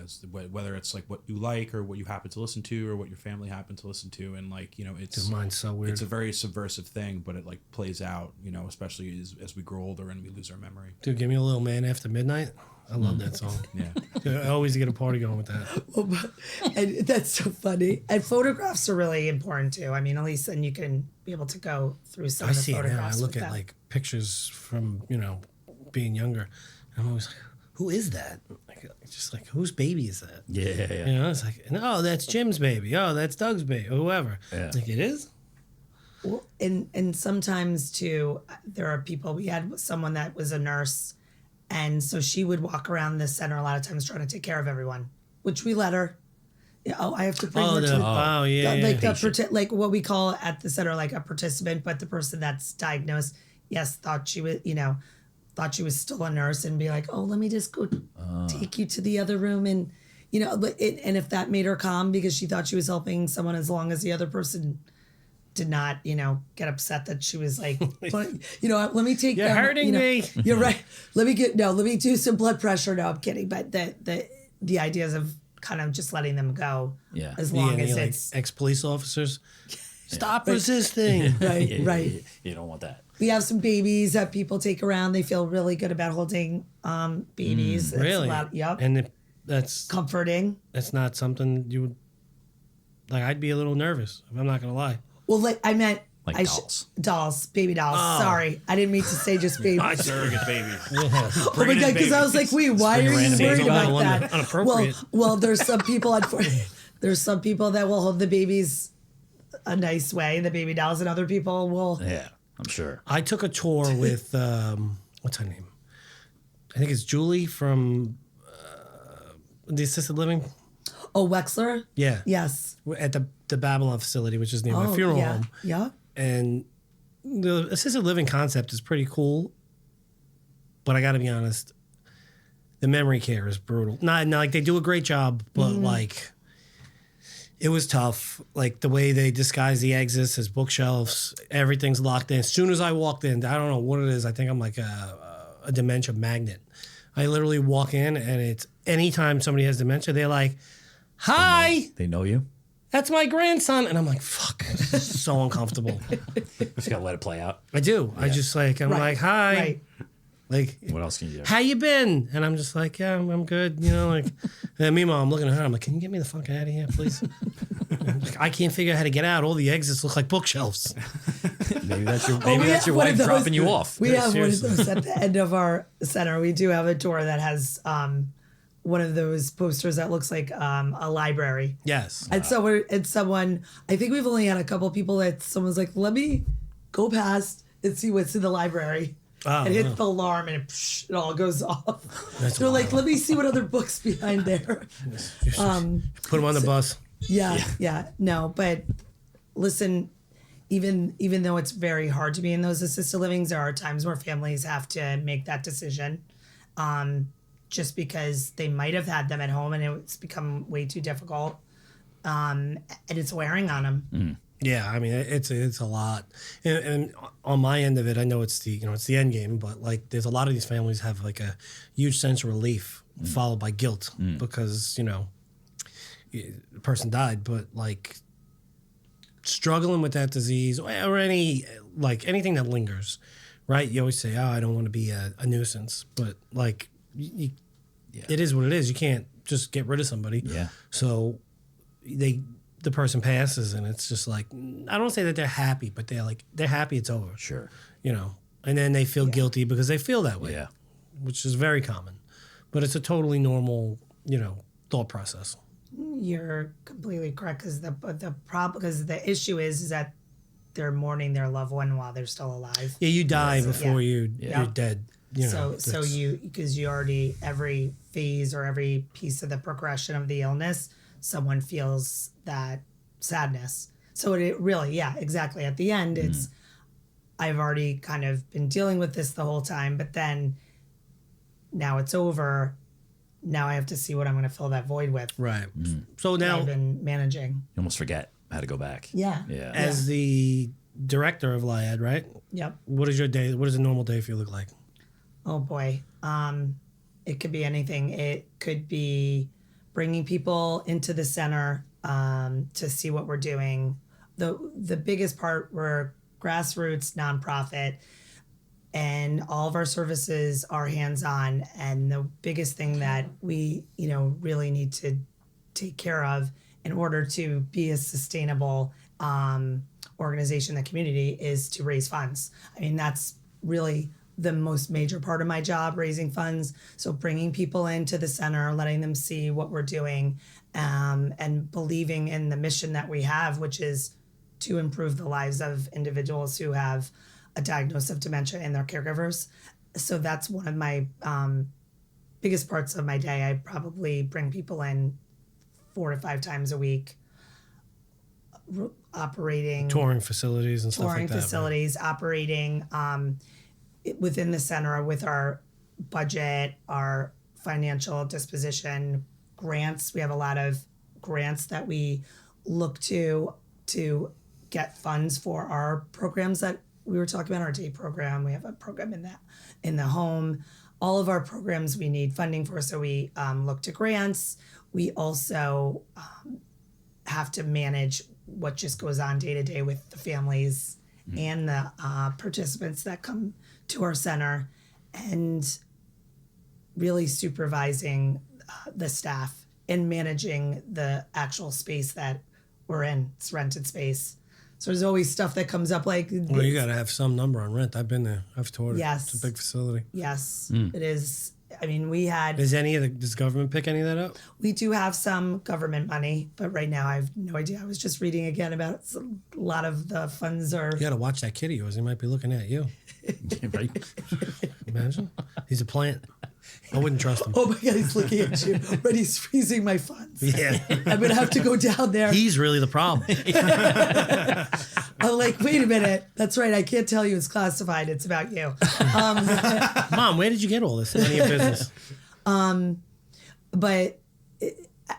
S4: whether it's like what you like or what you happen to listen to or what your family happen to listen to, and like, you know, it's
S1: Mine's so weird.
S4: It's a very subversive thing, but it like plays out. You know, especially as we grow older and we lose our memory.
S1: Dude, give me a little man after midnight. I love that song.
S4: Yeah.
S1: I always get a party going with that.
S2: and that's so funny. And photographs are really important too. I mean, at least then you can be able to go through some
S1: I
S2: of the
S1: see it now. I
S2: photographs.
S1: look
S2: with
S1: at
S2: them.
S1: like pictures from, you know, being younger. And I'm always like, who is that? Like, just like, whose baby is that?
S3: Yeah.
S1: You know, it's like, oh, that's Jim's baby. Oh, that's Doug's baby. Or whoever.
S3: Yeah.
S1: Like, it is?
S2: Well, and sometimes too, there are people. We had someone that was a nurse, and so she would walk around the center a lot of times trying to take care of everyone, which we let her. Yeah, oh, I have to bring her to like what we call at the center like a participant, but the person that's diagnosed, yes, thought she was still a nurse, and be like, oh, let me just go take you to the other room, and you know, and if that made her calm because she thought she was helping someone, as long as the other person did not, you know, get upset that she was like, you know, let me take.
S1: You're hurting me.
S2: You're right. Let me do some blood pressure. No, I'm kidding. But the ideas of kind of just letting them go.
S3: Yeah.
S2: As long as
S1: like,
S2: it's
S1: ex-police officers. Stop resisting.
S2: right, right.
S3: You don't want that.
S2: We have some babies that people take around. They feel really good about holding babies. It's
S1: Really?
S2: yep.
S1: And that's
S2: Comforting.
S1: that's not something you would, like, I'd be a little nervous, if I'm not going to lie.
S2: Well, like I meant
S3: Like
S2: dolls.
S3: dolls.
S2: Baby dolls. Sorry, I didn't mean to say just babies.
S4: Surrogate baby.
S2: Oh my god! Because I was like, wait, why are you
S3: random
S2: worried
S3: baby
S2: about
S1: on
S2: that?
S1: inappropriate.
S2: Well, there's some people. There's some people that will hold the babies a nice way, the baby dolls, and other people will.
S3: Yeah, I'm sure.
S1: I took a tour with, what's her name? I think it's Julie from the assisted living.
S2: Oh, Wexler.
S1: Yeah.
S2: Yes.
S1: At the Babylon facility, which is near my
S2: Oh,
S1: funeral
S2: yeah.
S1: home.
S2: Yeah.
S1: And the assisted living concept is pretty cool, but I got to be honest, the memory care is brutal. Not like they do a great job, but like it was tough. Like the way they disguise the exits as bookshelves, everything's locked in. As soon as I walked in, I don't know what it is. I think I'm like a dementia magnet. I literally walk in, and it's anytime somebody has dementia, they're like, "Hi."
S3: They know you.
S1: That's my grandson. And I'm like, fuck, this is so uncomfortable.
S3: Just gotta let it play out.
S1: I do. I just like, I'm
S2: Right,
S1: like, hi.
S2: right.
S1: Like,
S3: What else can you do?
S1: how you been? And I'm just like, yeah, I'm good. You know, like, and meanwhile, I'm looking at her. I'm like, can you get me the fuck out of here, please? Like, I can't figure out how to get out. All the exits look like bookshelves.
S3: Maybe that's your
S2: we have one
S3: wife
S2: of those-
S3: dropping you off.
S2: We have
S1: seriously.
S2: one of those at the end of our center. We do have a door that has one of those posters that looks like a library.
S1: Yes.
S2: And so someone, I think we've only had a couple people that someone's like, let me go past and see what's in the library. It hits the alarm and it all goes off.
S1: That's
S2: They're like,
S1: wild.
S2: let me see what other books behind there.
S1: Put them on the bus.
S2: Yeah. No, but listen, even though it's very hard to be in those assisted livings, there are times where families have to make that decision, just because they might have had them at home and it's become way too difficult, and it's wearing on them.
S1: Yeah, I mean it's a lot, and on my end of it, I know it's the end game, but like there's a lot of these families have like a huge sense of relief followed by guilt because the person died, but like struggling with that disease or anything that lingers, right? You always say, "Oh, I don't want to be a nuisance," but like it is what it is. You can't just get rid of somebody.
S3: Yeah.
S1: So the person passes and it's just like, I don't say that they're happy, but they're happy it's over.
S3: Sure.
S1: And then they feel guilty because they feel that way.
S3: Yeah.
S1: Which is very common. But it's a totally normal, thought process.
S2: You're completely correct, because the issue is that they're mourning their loved one while they're still alive.
S1: Yeah, you die before you're
S2: Yeah.
S1: dead.
S2: So you already, every phase or every piece of the progression of the illness, someone feels that sadness. So it really, exactly. At the end, it's, I've already kind of been dealing with this the whole time, but then now it's over. Now I have to see what I'm going to fill that void with.
S1: Right. So now,
S2: I've been managing.
S3: You almost forget how to go back.
S2: Yeah.
S3: Yeah.
S1: as the director of Lyad, right?
S2: Yep.
S1: What does a normal day for you look like?
S2: Oh boy. It could be anything. It could be bringing people into the center to see what we're doing. The biggest part, we're grassroots nonprofit, and all of our services are hands-on. And the biggest thing that we, really need to take care of in order to be a sustainable organization in the community is to raise funds. I mean, that's really the most major part of my job, raising funds. So bringing people into the center, letting them see what we're doing, and believing in the mission that we have, which is to improve the lives of individuals who have a diagnosis of dementia and their caregivers. So that's one of my biggest parts of my day. I probably bring people in 4 to 5 times a week, operating,
S1: Touring facilities and stuff like that.
S2: touring facilities, operating within the center with our budget, our financial disposition, grants. We have a lot of grants that we look to get funds for our programs that we were talking about, our day program. We have a program in the home. All of our programs we need funding for, so we look to grants. We also have to manage what just goes on day to day with the families and the participants that come to our center, and really supervising the staff and managing the actual space that we're in. It's rented space. So there's always stuff that comes up like...
S1: Well, you got to have some number on rent. I've been there. I've toured it.
S2: Yes.
S1: It's a big facility.
S2: Yes, it is. I mean,
S1: Does government pick any of that up?
S2: we do have some government money, but right now I have no idea. I was just reading again about it. So a lot of the funds are...
S1: You got to watch that kid of yours. He might be looking at you.
S3: Right?
S1: Imagine. He's a plant. I wouldn't trust him.
S2: Oh my God, he's looking at you, but he's freezing my funds.
S1: Yeah.
S2: I'm going to have to go down there.
S1: He's really the problem.
S2: I'm like, wait a minute. That's right. I can't tell you it's classified. It's about you.
S1: Mom, where did you get all this? None of your business.
S2: But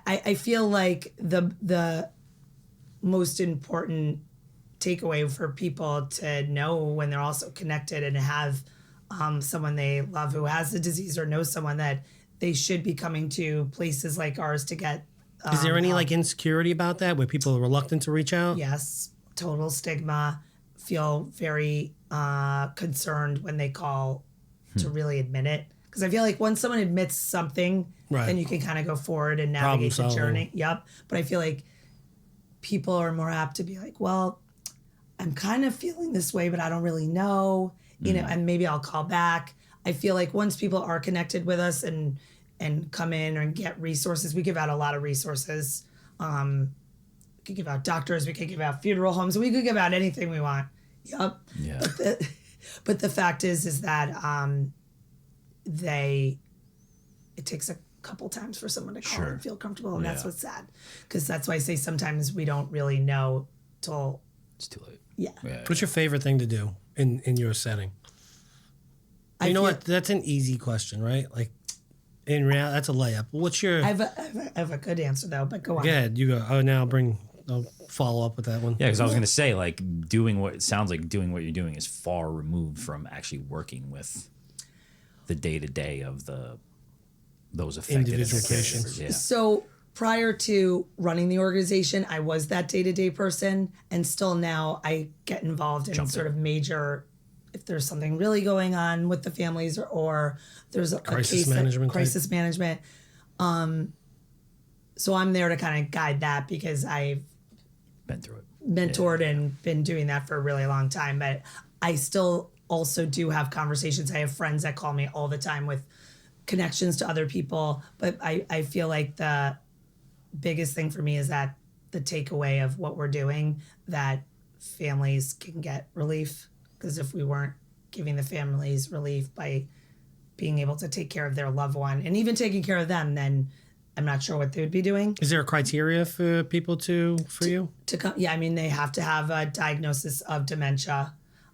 S2: I feel like the most important takeaway for people to know when they're also connected and have someone they love who has the disease, or know someone, that they should be coming to places like ours to get...
S1: Is there any like insecurity about that where people are reluctant to reach out?
S2: Yes, total stigma. Feel very concerned when they call to really admit it. Because I feel like once someone admits something,
S1: Right.
S2: then you can kind of go forward and navigate the
S1: Problem solving.
S2: journey. Yep. But I feel like people are more apt to be like, well, I'm kind of feeling this way, but I don't really know, and maybe I'll call back. I feel like once people are connected with us and come in and get resources, we give out a lot of resources. We could give out doctors, we could give out funeral homes, we could give out anything we want. Yep.
S3: Yeah.
S2: But the fact is that it takes a couple times for someone to call and feel comfortable, and that's what's sad. Because that's why I say sometimes we don't really know till
S3: it's too late.
S2: Yeah.
S1: What's your favorite thing to do in your setting? You know what? That's an easy question, right? Like, in reality, that's a layup. What's your...
S2: I have a good answer, though, but go on.
S1: Yeah, you go. Oh, now I'll follow up with that one.
S3: Yeah, because I was going to say, like, doing what you're doing is far removed from actually working with the day-to-day of those affected
S1: Individual
S3: as caregivers.
S1: patients.
S3: Yeah.
S2: So prior to running the organization, I was that day-to-day person, and still now I get involved in sort of major, if there's something really going on with the families or there's a
S1: crisis
S2: case
S1: management.
S2: Crisis management. So I'm there to kind of guide that because I've
S3: Been through it.
S2: mentored and been doing that for a really long time. But I still also do have conversations. I have friends that call me all the time with connections to other people. But I feel like the biggest thing for me is that the takeaway of what we're doing, that families can get relief. Because if we weren't giving the families relief by being able to take care of their loved one and even taking care of them, then I'm not sure what they would be doing.
S1: Is there a criteria for people for you?
S2: To come, yeah, I mean, they have to have a diagnosis of dementia.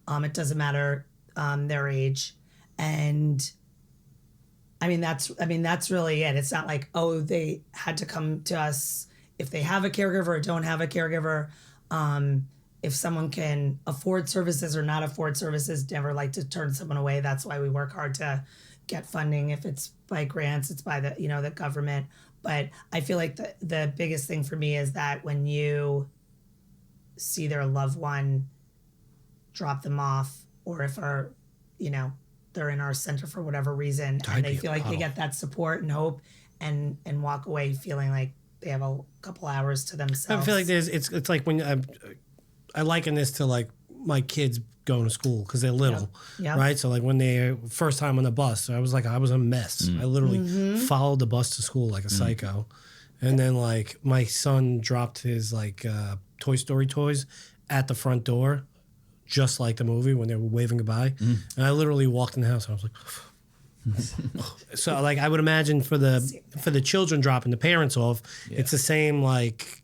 S2: It doesn't matter their age, and I mean that's really it. It's not like, oh, they had to come to us if they have a caregiver or don't have a caregiver. If someone can afford services or not afford services, never like to turn someone away. That's why we work hard to get funding. If it's by grants, it's by the government. But I feel like the biggest thing for me is that when you see their loved one drop them off, or if they're in our center for whatever reason, and they feel like they get that support and hope and walk away feeling like they have a couple hours to themselves.
S1: I feel like it's like when I liken this to like my kids going to school because they're little, right? So like when they first time on the bus, I was a mess. I literally followed the bus to school like a psycho, and then like my son dropped his like Toy Story toys at the front door, just like the movie when they were waving goodbye, and I literally walked in the house and I was like. So like I would imagine for the children dropping the parents off, it's the same like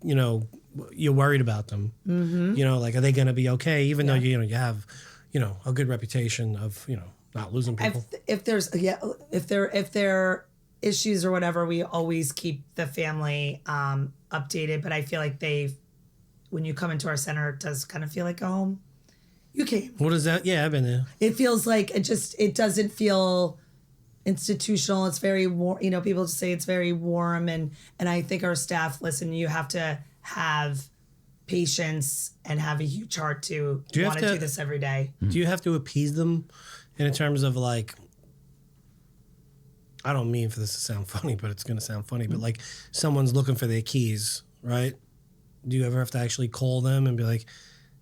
S1: you're worried about them. Like, are they going to be okay? Even though, you have, a good reputation of, not losing people.
S2: If there are issues or whatever, we always keep the family updated. But I feel like when you come into our center, it does kind of feel like a home. You came.
S1: What is that? Yeah, I've been there.
S2: It feels like it doesn't feel institutional. It's very warm. People just say it's very warm. And I think our staff, listen, you have to have patience and have a huge heart to want to do this every day.
S1: Do you have to appease them in terms of like, I don't mean for this to sound funny, but it's going to sound funny, but like someone's looking for their keys, right? Do you ever have to actually call them and be like,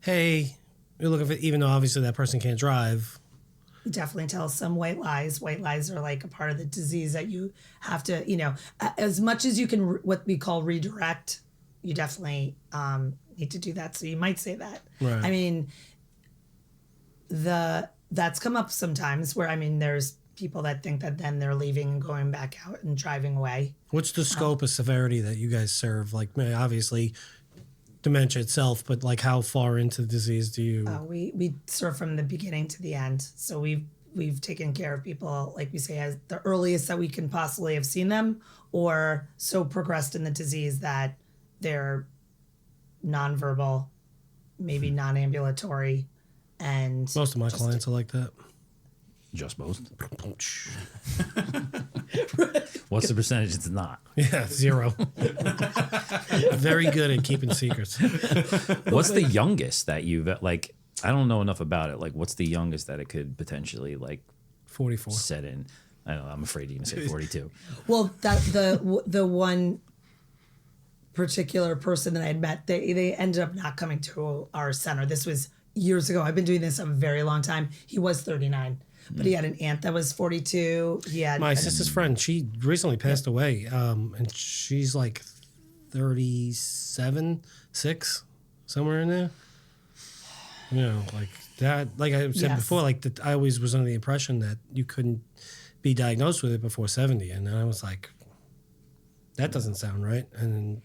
S1: hey, you're looking for, even though obviously that person can't drive?
S2: You definitely tell some white lies. White lies are like a part of the disease that you have to, as much as you can, what we call redirect, you definitely need to do that. So you might say that.
S1: Right.
S2: I mean, that's come up sometimes where, there's people that think that then they're leaving and going back out and driving away.
S1: What's the scope of severity that you guys serve? Like, obviously, dementia itself, but like how far into the disease do you?
S2: We serve from the beginning to the end. So we've taken care of people, like we say, as the earliest that we can possibly have seen them, or so progressed in the disease that they're nonverbal, maybe non-ambulatory, and
S1: most of my clients are like that.
S3: Just most. What's the percentage it's not?
S1: Yeah, 0. Very good at keeping secrets.
S3: What's the youngest that you've like? I don't know enough about it. Like, what's the youngest that it could potentially like
S1: 44
S3: set in? I don't know. I'm afraid you're gonna say 42.
S2: Well, that the one particular person that I had met, they ended up not coming to our center. This was years ago. I've been doing this a very long time. He was 39, but he had an aunt that was 42. He had
S1: my sister's friend. She recently passed away, and she's like 37, 6, somewhere in there. Like That, like I said
S2: Yes.
S1: before, like I always was under the impression that you couldn't be diagnosed with it before 70. And then I was like, that doesn't sound right. And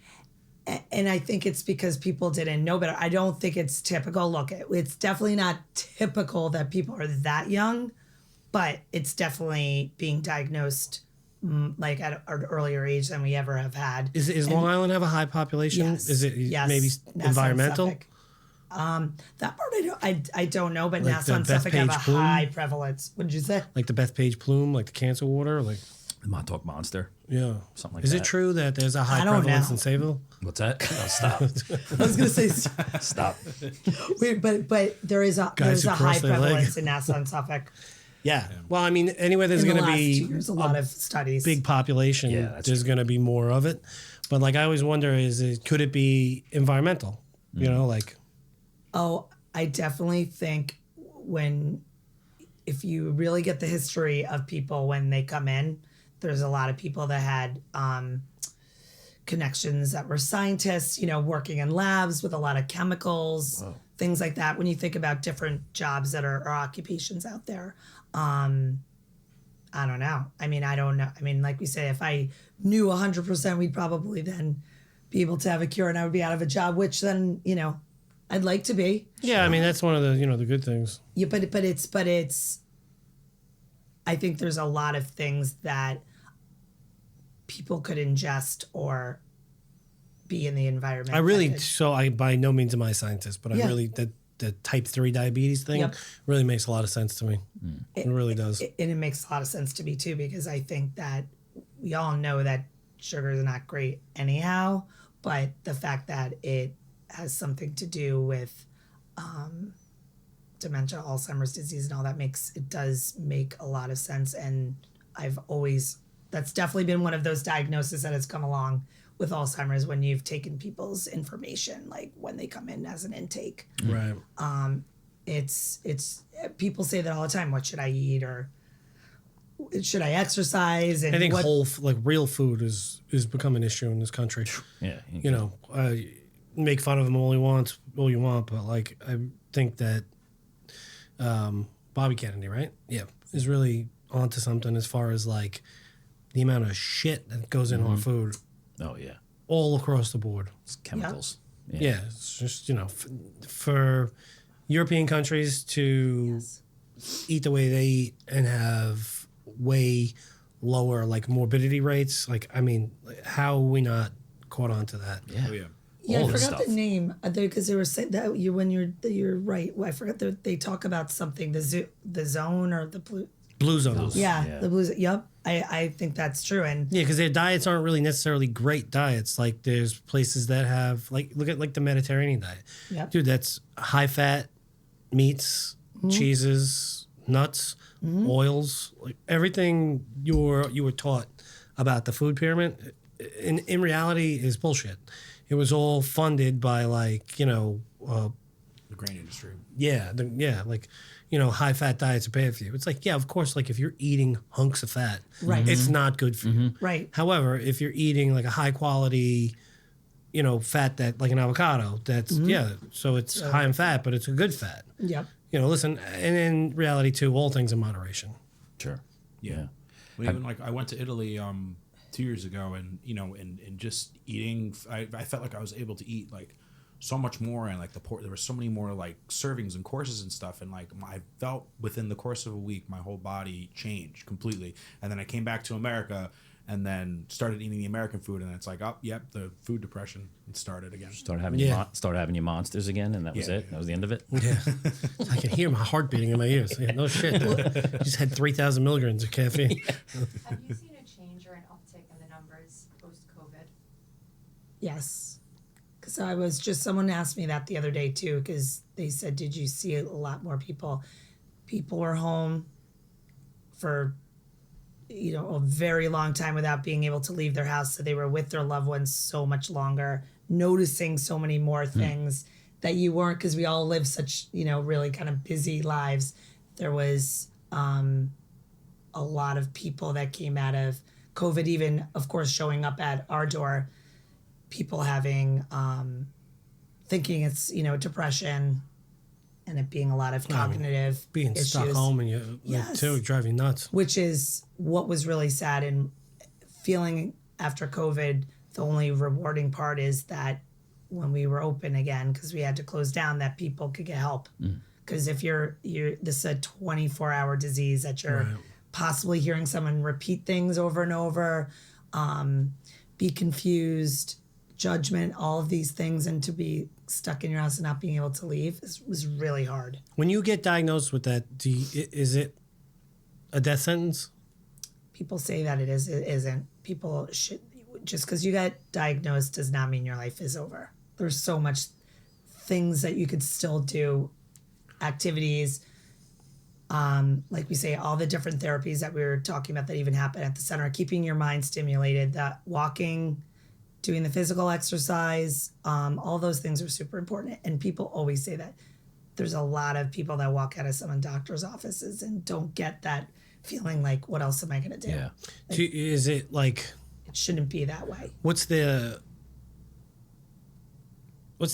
S2: And I think it's because people didn't know better. I don't think it's typical. Look, it's definitely not typical that people are that young, but it's definitely being diagnosed like at an earlier age than we ever have had.
S1: is Long Island have a high population?
S2: Yes.
S1: Is it
S2: Yes.
S1: maybe
S2: Nassau and
S1: environmental?
S2: Suffolk. That part I don't know, but
S1: Like
S2: Nassau
S1: the
S2: and Suffolk have a
S1: Bethpage plume?
S2: high prevalence. What did you say?
S1: Like the Bethpage plume, like the cancer water? Like,
S3: The Montauk Monster.
S1: yeah.
S3: Something like
S1: Is
S3: that.
S1: it true that there's a high
S2: I don't
S1: prevalence
S2: know.
S1: in Sayville?
S3: What's that? Oh, stop.
S2: I was gonna say,
S3: Stop.
S2: wait, but there is a
S1: Guys who
S2: high
S1: cross their leg.
S2: prevalence in Nassau and Suffolk.
S1: Yeah. Well, I mean, anywhere there's
S2: In the
S1: going to
S2: last 2
S1: be
S2: years, a lot of studies.
S1: big population,
S3: Yeah, that's
S1: there's going to be more of it. But like I always wonder, could it be environmental? You know, like
S2: Oh, I definitely think if you really get the history of people when they come in, there's a lot of people that had connections that were scientists, working in labs with a lot of chemicals, things like that. When you think about different jobs that are or occupations out there, I don't know. I mean, I don't know. I mean, like we say, if I knew 100%, we'd probably then be able to have a cure and I would be out of a job, which then, I'd like to be.
S1: yeah, I mean that's one of the the good things.
S2: Yeah, but it's I think there's a lot of things that people could ingest or be in the environment.
S1: I really
S2: that could-
S1: so I by no means am I a scientist, but I
S2: Yeah.
S1: really the type 3 diabetes thing
S2: Yep.
S1: really makes a lot of sense to me. It really does.
S2: and it makes a lot of sense to me too, because I think that we all know that sugar is not great anyhow, but the fact that it has something to do with dementia, Alzheimer's disease, and all that does make a lot of sense. And that's definitely been one of those diagnoses that has come along with Alzheimer's when you've taken people's information, like when they come in as an intake.
S1: Right.
S2: It's people say that all the time. What should I eat, or should I exercise? And
S1: I think
S2: what,
S1: real food is become an issue in this country.
S3: Yeah.
S1: Make fun of him all you want, but like I think that Bobby Kennedy, right? Yeah, is really onto something as far as like the amount of shit that goes in our food
S3: Oh, yeah.
S1: all across the board.
S3: It's chemicals.
S1: Yeah, it's just for European countries to eat the way they eat and have way lower like morbidity rates. Like, I mean, how are we not caught on to that?
S3: Yeah.
S4: Oh yeah.
S2: yeah, I
S3: all this
S2: forgot
S3: stuff.
S2: the name because they were saying that you're right. Well, I forgot they talk about something the zone or the blue.
S1: Blue zones.
S3: Yeah.
S2: The blues. Yep, I think that's true. And
S1: Yeah, because their diets aren't really necessarily great diets. Like there's places that have look at like the Mediterranean diet.
S2: Yep.
S1: Dude, that's high fat meats, cheeses, nuts, oils, like everything you were taught about the food pyramid in reality is bullshit. It was all funded by
S4: The grain industry.
S1: high fat diets are bad for you. It's like, yeah, of course, like if you're eating hunks of fat,
S2: Right.
S1: it's not good for you.
S2: right.
S1: However, if you're eating like a high quality, fat that like an avocado, that's so it's high in fat, but it's a good fat.
S2: Yep.
S1: Listen, and in reality too, all things in moderation.
S3: Sure. Yeah.
S4: Well, even like I went to Italy 2 years ago, and and just eating, I felt like I was able to eat like so much more, and like there were so many more like servings and courses and stuff, and like I felt within the course of a week my whole body changed completely. And then I came back to America and then started eating the American food, and it's like, oh yep, the food depression started again.
S3: Start having your monsters again, and that was
S4: Yeah,
S3: it.
S4: yeah.
S3: That was the end of it.
S1: Yeah, I can hear my heart beating in my ears. Yeah, no shit. Just had 3,000 milligrams of caffeine.
S5: Have you seen a change or an uptick in the numbers post-COVID?
S2: Yes. Because someone asked me that the other day too, because they said, did you see a lot more people? People were home for, a very long time without being able to leave their house. So they were with their loved ones so much longer, noticing so many more things that you weren't, because we all live such, really kind of busy lives. There was a lot of people that came out of COVID, even, of course, showing up at our door, people having, thinking it's, depression, and it being a lot of cognitive
S1: Being
S2: issues,
S1: stuck home and you
S2: Yes.
S1: too drive you nuts.
S2: which is what was really sad. And feeling after COVID, the only rewarding part is that when we were open again, because we had to close down, that people could get help. Because if you're this is a 24-hour disease that you're possibly hearing someone repeat things over and over, be confused, judgment, all of these things, and to be stuck in your house and not being able to leave was really hard.
S1: When you get diagnosed with that, is it a death sentence?
S2: People say that it is. It isn't. People should, just because you got diagnosed does not mean your life is over. There's so much things that you could still do, activities, like we say, all the different therapies that we were talking about that even happen at the center, keeping your mind stimulated, that walking, doing the physical exercise, all those things are super important. And people always say that. There's a lot of people that walk out of some doctor's offices and don't get that feeling like, what else am I going to do?
S3: Yeah.
S1: Is it like,
S2: It shouldn't be that way.
S1: what's the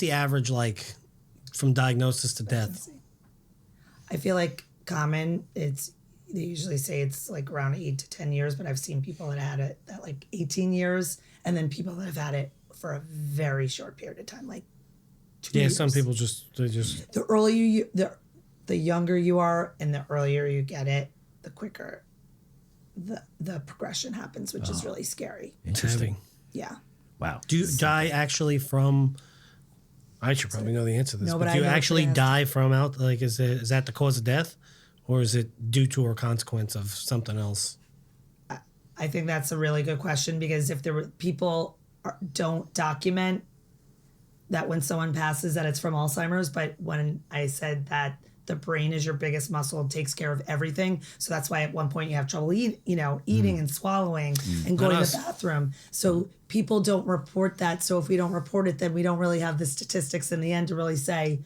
S1: average like from diagnosis to death?
S2: I feel like common, they usually say it's like around 8 to 10 years, but I've seen people that had it that like 18 years, and then people that have had it for a very short period of time, like 2 years.
S1: Some people they just
S2: The earlier the younger you are, and the earlier you get it, the quicker the progression happens, which is really scary.
S3: Interesting.
S2: Yeah.
S3: Wow.
S1: Do you die actually from? I should probably know the answer to this.
S2: No,
S1: but
S2: but
S1: do you
S2: I know
S1: actually
S2: the
S1: die from is that the cause of death, or is it due to or consequence of something else?
S2: I think that's a really good question, because if there were people don't document that when someone passes that it's from Alzheimer's, but when I said that the brain is your biggest muscle and takes care of everything, so that's why at one point you have trouble eating and swallowing and going to the bathroom. So people don't report that. So if we don't report it, then we don't really have the statistics in the end to really say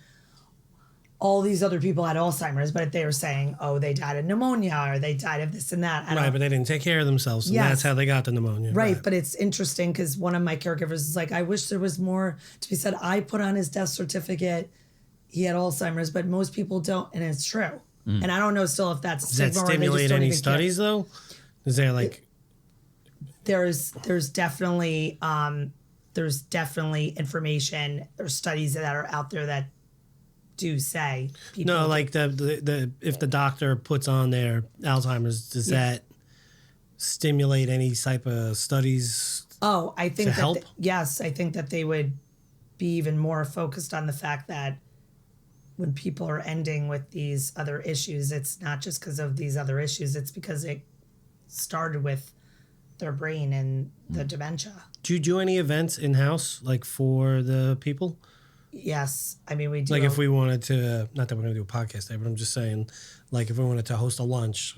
S2: all these other people had Alzheimer's, but if they were saying, oh, they died of pneumonia or they died of this and that.
S1: Right, but they didn't take care of themselves, and
S2: Yes.
S1: that's how they got the pneumonia.
S2: Right, but it's interesting because one of my caregivers is like, I wish there was more to be said. I put on his death certificate, he had Alzheimer's, but most people don't, and it's true. And I don't know still if that's
S1: Does that
S2: stigma or they just
S1: stimulate
S2: don't
S1: any
S2: even care.
S1: studies though? Is there like
S2: There's definitely information or studies that are out there that do say people
S1: no, like the if the doctor puts on their Alzheimer's, does that stimulate any type of studies?
S2: Oh, I think
S1: to
S2: that
S1: help?
S2: yes, I think that they would be even more focused on the fact that when people are ending with these other issues, it's not just because of these other issues, it's because it started with their brain and the dementia.
S1: Do you do any events in house like for the people?
S2: Yes, I mean we do.
S1: Like if we wanted to, not that we're going to do a podcast there, but I'm just saying, like if we wanted to host a lunch.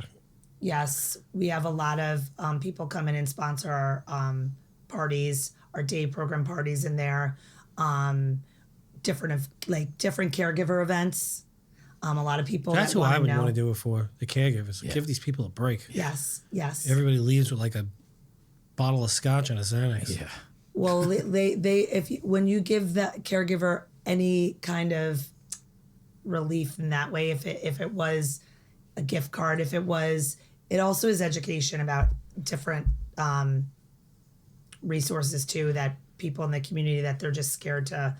S2: Yes, we have a lot of people come in and sponsor our parties, our day program parties in there. Different caregiver events. A lot of people.
S1: That's
S2: that
S1: who I would
S2: know.
S1: want to do it for, the caregivers.
S3: Yeah.
S1: Give these people a break.
S2: Yes, yes.
S1: Everybody leaves with like a bottle of scotch and a Xanax.
S3: Yeah.
S2: Well, when you give that caregiver any kind of relief in that way, if it was a gift card, it also is education about different resources too, that people in the community that they're just scared to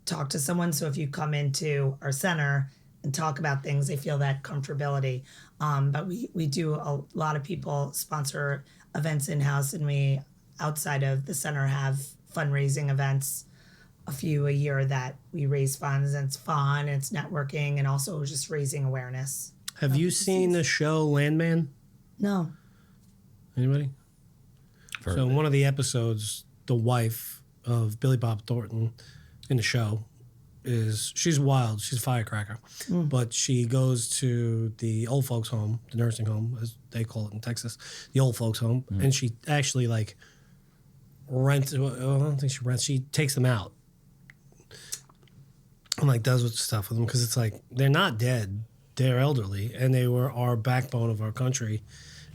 S2: talk to someone. So if you come into our center and talk about things, they feel that comfortability. But we do, a lot of people sponsor events in-house, and we, outside of the center, have fundraising events, a few a year that we raise funds, and it's fun, and it's networking, and also just raising awareness.
S1: Have you seen the show Landman?
S2: No.
S1: Anybody?
S3: Heard
S1: So
S3: of it.
S1: one of the episodes, the wife of Billy Bob Thornton in the show she's wild. She's a firecracker. But she goes to the old folks home, the nursing home, as they call it in Texas, the old folks home. And she actually like rents, well, I don't think she rents, she takes them out. And like does stuff with them, because it's like, they're not dead. They're elderly, and they were our backbone of our country.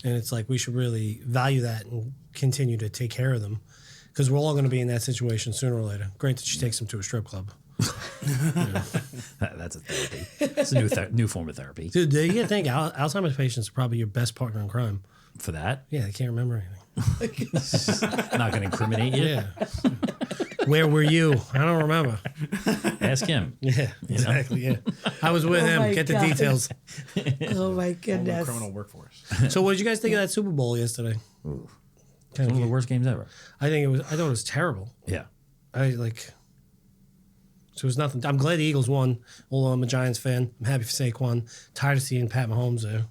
S1: And it's like, we should really value that and continue to take care of them, because we're all going to be in that situation sooner or later. Great that she takes them to a strip club.
S3: That's a therapy. It's a new form of therapy.
S1: Dude, you think Alzheimer's patients are probably your best partner in crime?
S3: For that,
S1: Yeah, they can't remember anything.
S3: not going to incriminate you.
S1: Yeah. Where were you? I don't remember.
S3: Ask him.
S1: Yeah, exactly. Yeah, I was with
S2: Oh
S1: him.
S2: my
S1: Get the
S2: God.
S1: details.
S2: Oh my
S4: Only
S2: goodness.
S4: criminal workforce.
S1: So, what did you guys think of that Super Bowl yesterday?
S3: It's one of the worst games ever.
S1: I thought it was terrible.
S3: Yeah.
S1: So it was nothing. I'm glad the Eagles won. Although I'm a Giants fan, I'm happy for Saquon. Tired of seeing Pat Mahomes there.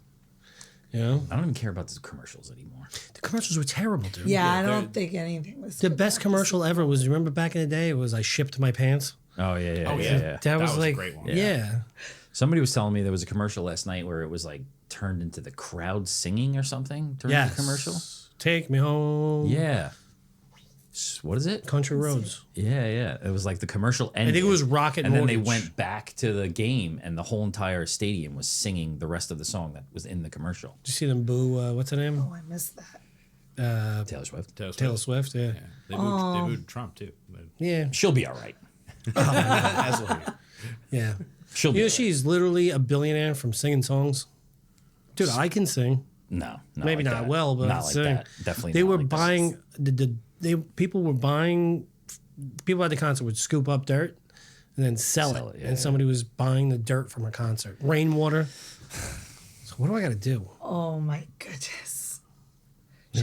S1: You know,
S3: I don't even care about the commercials anymore.
S1: the commercials were terrible, dude.
S2: Yeah, I
S4: they're-
S2: don't think anything was
S1: The
S2: good
S1: best
S2: about
S1: commercial ever was, you remember back in the day, it was I shipped my pants.
S3: Oh yeah, yeah,
S4: Oh,
S3: yeah,
S4: yeah.
S3: yeah.
S1: That was
S4: was a
S1: like,
S4: great one.
S1: Yeah.
S3: Somebody was telling me there was a commercial last night where it was like turned into the crowd singing or something during
S1: Yes.
S3: the commercial.
S1: Take me home.
S3: Yeah. What is it?
S1: Country roads.
S3: Yeah, yeah. It was like the commercial ended.
S1: I think it was Rocket
S3: And then they
S1: Mortgage.
S3: went back to the game, and the whole entire stadium was singing the rest of the song that was in the commercial.
S1: Did you see them boo? What's her name?
S2: Oh, I missed that.
S3: Taylor Swift.
S1: Taylor Swift. Yeah.
S4: They booed Trump too.
S1: Yeah.
S3: She'll be all right.
S4: As will he.
S1: Yeah.
S3: She'll be
S1: You know,
S3: all right.
S1: she's literally a billionaire from singing songs. Dude, I can sing.
S3: No,
S1: Maybe
S3: like
S1: not
S3: that.
S1: well, but
S3: not like
S1: sing.
S3: that. Definitely.
S1: They
S3: not
S1: were
S3: like this.
S1: buying people at the concert would scoop up dirt and then sell it.
S3: it, yeah,
S1: And somebody was buying the dirt from a concert. Rainwater. So what do I got to do?
S2: Oh my goodness. She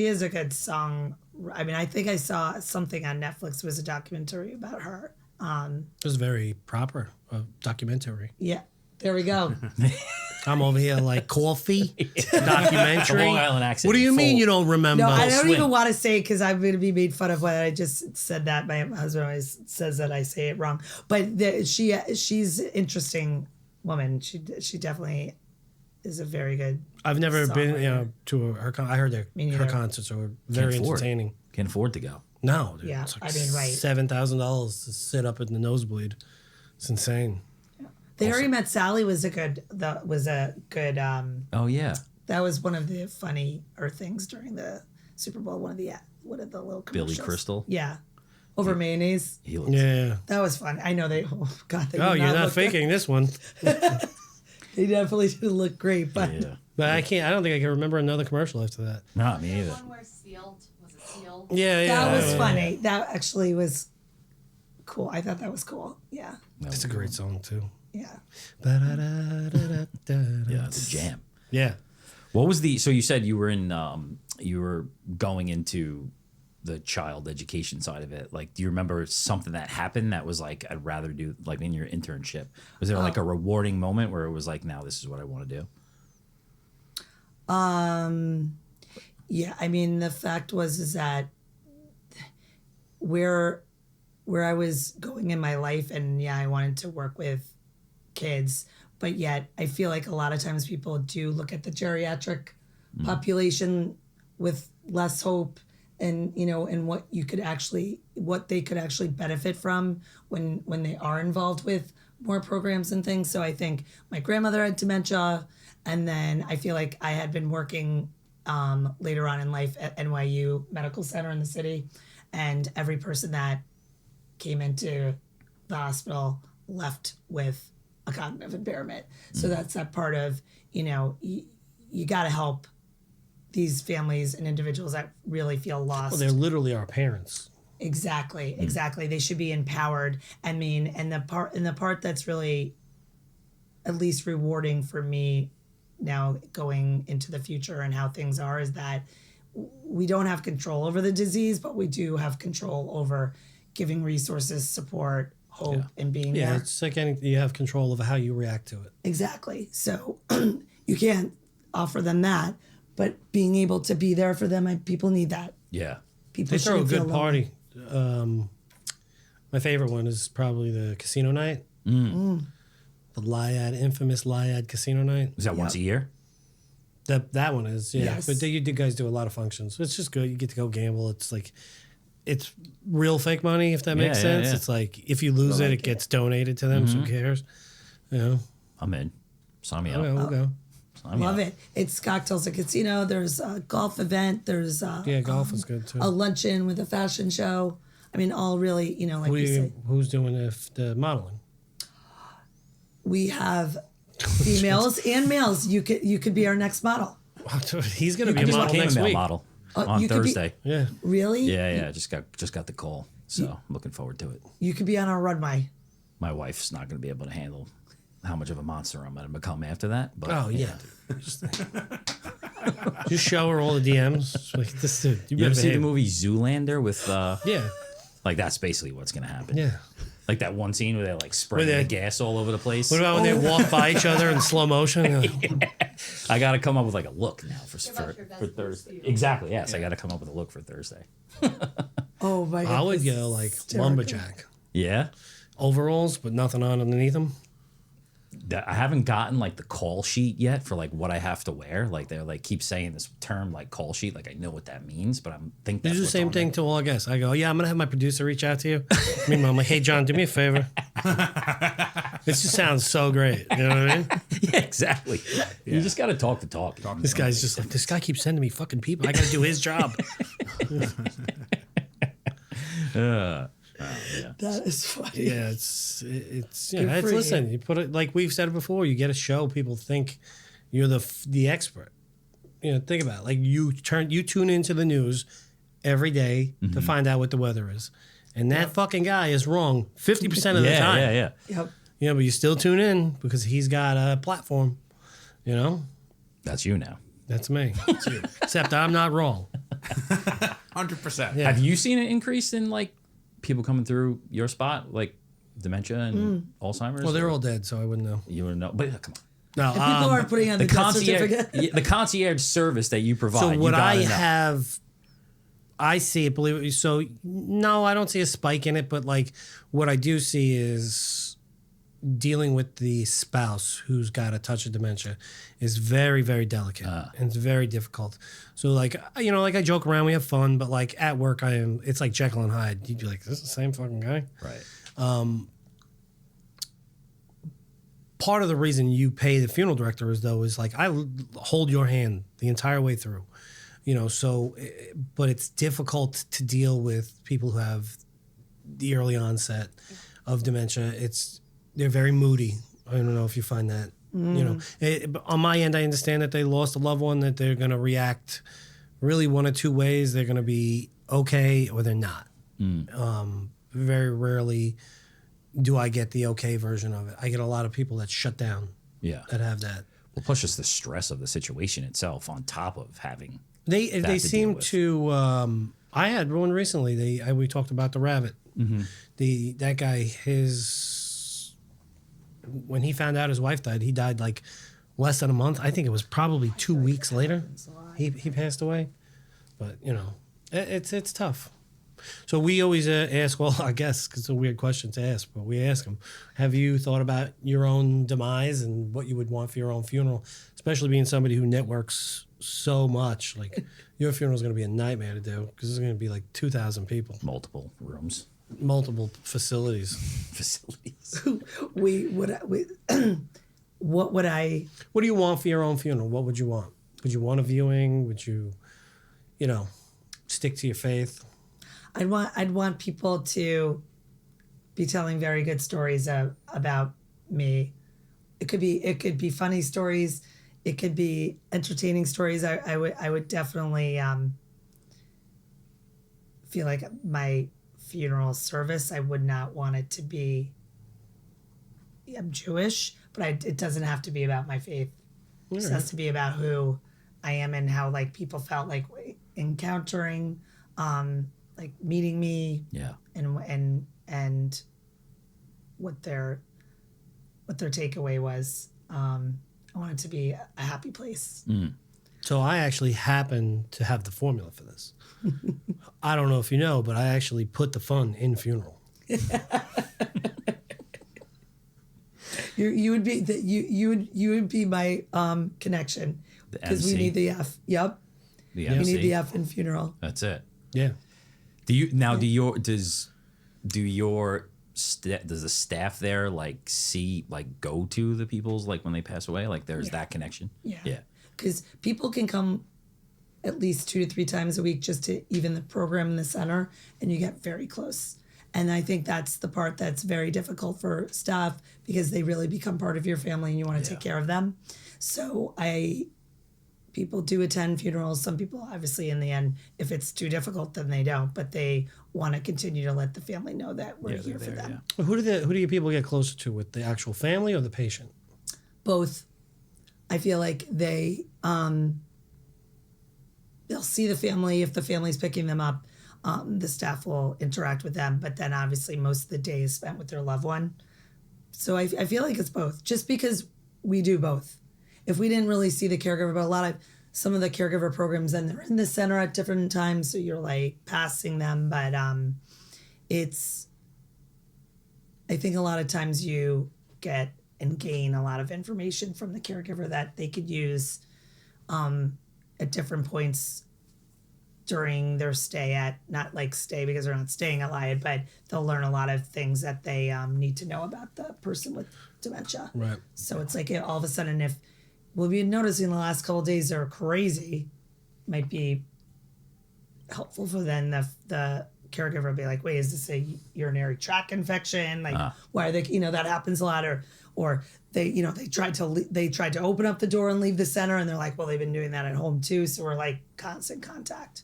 S2: is a good song. I mean, I think I saw something on Netflix. It was a documentary about her.
S1: It was very proper documentary.
S2: Yeah, there we go.
S1: I'm over here like coffee documentary.
S3: The Long Island accent
S1: What do you
S3: in
S1: mean
S3: full.
S1: you don't remember?
S2: No, I don't
S3: swing.
S2: even want to say because I'm going to be made fun of when I just said that. My husband always says that I say it wrong. But she's an interesting woman. She definitely is a very good.
S1: I've never been
S2: songwriter.
S1: to her. I heard her
S2: neither.
S1: concerts are very
S3: Can't afford it.
S1: entertaining.
S3: Can't afford to go.
S1: No, dude,
S2: Yeah,
S1: it's like
S2: I mean, right.
S1: $7,000 to sit up in the nosebleed. It's insane.
S2: The Harry Met Sally was a good.
S3: Oh yeah.
S2: That was one of the funnier things during the Super Bowl. One of the little commercials.
S3: Billy Crystal.
S2: Yeah, over mayonnaise.
S3: He looks.
S1: Yeah.
S2: That was fun. I know they. Oh God, they.
S1: Oh,
S2: did
S1: you're not
S2: look
S1: faking this one.
S2: They definitely didn't look great, but
S3: Yeah.
S1: But I don't think I can remember another commercial after that.
S3: No, me either.
S5: One where sealed was a seal.
S1: Yeah, yeah.
S2: that was
S1: yeah.
S2: funny. That actually was cool. I thought that was cool. Yeah,
S1: It's a great song too.
S2: yeah.
S3: Yeah, it's a jam.
S1: Yeah.
S3: What was the? So you said you were in. You were going into the child education side of it. Like, do you remember something that happened that was like, I'd rather do, like in your internship? Was there like a rewarding moment where it was like, now this is what I want to do?
S2: Yeah, I mean, the fact is that where I was going in my life, and yeah, I wanted to work with kids, but yet I feel like a lot of times people do look at the geriatric population with less hope, and and what they could actually benefit from when they are involved with more programs and things. So I think my grandmother had dementia, and then I feel like I had been working later on in life at NYU Medical Center in the city, and every person that came into the hospital left with a cognitive impairment. So that's that part of, you got to help these families and individuals that really feel lost.
S1: Well, they're literally our parents.
S2: Exactly. They should be empowered. I mean, and the part that's really at least rewarding for me now going into the future and how things are is that we don't have control over the disease, but we do have control over giving resources, support, hope, and being
S1: Yeah,
S2: there.
S1: it's like anything. You have control over how you react to it.
S2: Exactly. So you can't offer them that, but being able to be there for them, people need that.
S3: Yeah.
S2: People
S1: They throw a
S2: shouldn't feel
S1: good
S2: lonely.
S1: party. My favorite one is probably the casino night. The infamous Lyad casino night.
S3: Is that once a year?
S1: That one is, yeah.
S2: Yes.
S1: But you guys do a lot of functions. It's just good. You get to go gamble. It's like, it's real fake money, if that makes
S3: Yeah,
S1: sense.
S3: yeah.
S1: It's like, if you lose it, it gets donated to them. So who cares?
S3: I'm in. Sign me up.
S1: Okay, we'll go.
S3: Sign me
S2: Love
S3: up.
S2: it. It's cocktails at casino. There's a golf event. There's
S1: Yeah, golf is good too.
S2: a luncheon with a fashion show. I mean, all really, like you say,
S1: Who's doing the modeling?
S2: we have females and males. You could be our next model.
S1: He's gonna be
S3: I
S1: a
S3: just
S1: model
S3: became
S1: next
S3: a male
S1: week.
S3: model
S2: Oh,
S3: on
S2: you could be-
S3: Thursday.
S1: Yeah.
S2: Really?
S3: Yeah. Just got the call. So I'm looking forward to it.
S2: You could be on our runway.
S3: My wife's not going to be able to handle how much of a monster I'm going to become after that. But
S1: Oh yeah. Just show her all the DMs. Like this dude.
S3: You ever see the
S1: behave.
S3: movie Zoolander with
S1: Yeah.
S3: like that's basically what's going to happen.
S1: Yeah.
S3: Like that one scene where they're like spraying
S1: Where
S3: the
S1: they-
S3: gas all over the place.
S1: What about when they walk by each other in slow motion?
S3: I got to come up with like a look now for
S5: about your best
S3: Thursday.
S5: pursuit.
S3: Exactly. Yes, I got to come up with a look for Thursday.
S2: Oh my god.
S1: I would
S2: that's
S1: go like
S2: hysterical.
S1: lumberjack
S3: Yeah.
S1: overalls, but nothing on underneath them.
S3: I haven't gotten like the call sheet yet for like what I have to wear. Like they're like keep saying this term like call sheet. Like I know what that means, but I'm think
S1: You
S3: that's
S1: do the
S3: what's
S1: same
S3: on
S1: thing
S3: there.
S1: to all our guests. I go, yeah, I'm gonna have my producer reach out to you. Meanwhile, I'm like, hey John, do me a favor. It just sounds so great. You know what I mean?
S3: Yeah, exactly. You just got to talk the talk.
S1: This guy's just like, this guy keeps sending me fucking people. I gotta do his job.
S2: That is funny.
S1: Yeah, it's
S2: Good
S1: it's
S2: for
S1: listen. You put it like we've said it before. You get a show, people think you're the expert. Think about it. Like you tune into the news every day to find out what the weather is, and that fucking guy is wrong 50% of the time.
S3: Yeah.
S2: Yep.
S1: Yeah, but you still tune in because he's got a platform.
S3: That's you now.
S1: That's me. Except I'm not wrong.
S4: 100%.
S1: Yeah.
S3: Have you seen an increase in like people coming through your spot, like dementia and Alzheimer's?
S1: Well, they're
S3: or-
S1: all dead, so I wouldn't know.
S3: You wouldn't know, but come on.
S1: No,
S2: And people aren't putting on the,
S3: The
S2: death
S3: concierge,
S2: certificate.
S3: the concierge service that you provide.
S1: so
S3: you
S1: what I
S3: gotta know.
S1: have, I see it. Believe it. So no, I don't see a spike in it, but like what I do see is dealing with the spouse who's got a touch of dementia is very, very delicate and it's very difficult. So like like I joke around, we have fun, but like at work, it's like Jekyll and Hyde. You'd be like, this is the same fucking guy.
S3: Right.
S1: Part of the reason you pay the funeral director is like I hold your hand the entire way through, but it's difficult to deal with people who have the early onset of dementia. They're very moody. I don't know if you find that, but on my end, I understand that they lost a loved one, that they're going to react really one of two ways. They're going to be okay or they're not. Very rarely do I get the okay version of it. I get a lot of people that shut down
S3: Yeah.
S1: that have that.
S3: Well, plus just the stress of the situation itself on top of having.
S1: They
S3: to deal
S1: seem
S3: with.
S1: to. I had one recently. We talked about the rabbit. That guy, when he found out his wife died, he died like less than a month. I think it was probably 2 weeks later. He passed away. But it's tough. So we always ask, well, I guess because it's a weird question to ask, but we ask them, have you thought about your own demise and what you would want for your own funeral, especially being somebody who networks so much? Like your funeral is going to be a nightmare to do because there's going to be like 2,000 people,
S3: Multiple rooms,
S1: multiple facilities.
S3: facilities.
S2: What would I?
S1: What do you want for your own funeral? What would you want? Would you want a viewing? Would you, stick to your faith?
S2: I'd want people to be telling very good stories about me. It could be funny stories. It could be entertaining stories. I would definitely feel like my funeral service, I would not want it to be. I'm Jewish, but it doesn't have to be about my faith. It just has to be about who I am and how like people felt like encountering. Like meeting me,
S3: Yeah.
S2: and what their takeaway was. I want it to be a happy place.
S1: So I actually happen to have the formula for this. I don't know if you know, but I actually put the fun in funeral.
S2: You would be my connection because we
S3: MC.
S2: need the F. Yep,
S3: The
S2: we
S3: MC.
S2: need the F in funeral.
S3: That's it.
S1: Yeah.
S3: Does the staff there go to the people's like when they pass away? Like there's that connection.
S2: Yeah.
S3: Yeah.
S2: Because people can come at least 2 to 3 times a week just to even the program in the center, and you get very close. And I think that's the part that's very difficult for staff because they really become part of your family and you want to take care of them. So people do attend funerals. Some people, obviously, in the end, if it's too difficult, then they don't. But they want to continue to let the family know that we're here for them.
S1: Well, who do you people get closer to, with the actual family or the patient?
S2: Both. I feel like they'll see the family if the family's picking them up. The staff will interact with them, but then obviously most of the day is spent with their loved one. So I feel like it's both, just because we do both. If we didn't really see the caregiver, but some of the caregiver programs, then they're in the center at different times, so you're like passing them. But I think a lot of times you get and gain a lot of information from the caregiver that they could use at different points during their stay not like stay because they're not staying alive, but they'll learn a lot of things that they need to know about the person with dementia.
S1: Right.
S2: So it's like all of a sudden, if we'll be noticing the last couple of days they're crazy, might be helpful for then the caregiver will be like, wait, is this a urinary tract infection? Like, why are they, that happens a lot. Or they tried to open up the door and leave the center, and they're like, well, they've been doing that at home too. So we're like constant contact,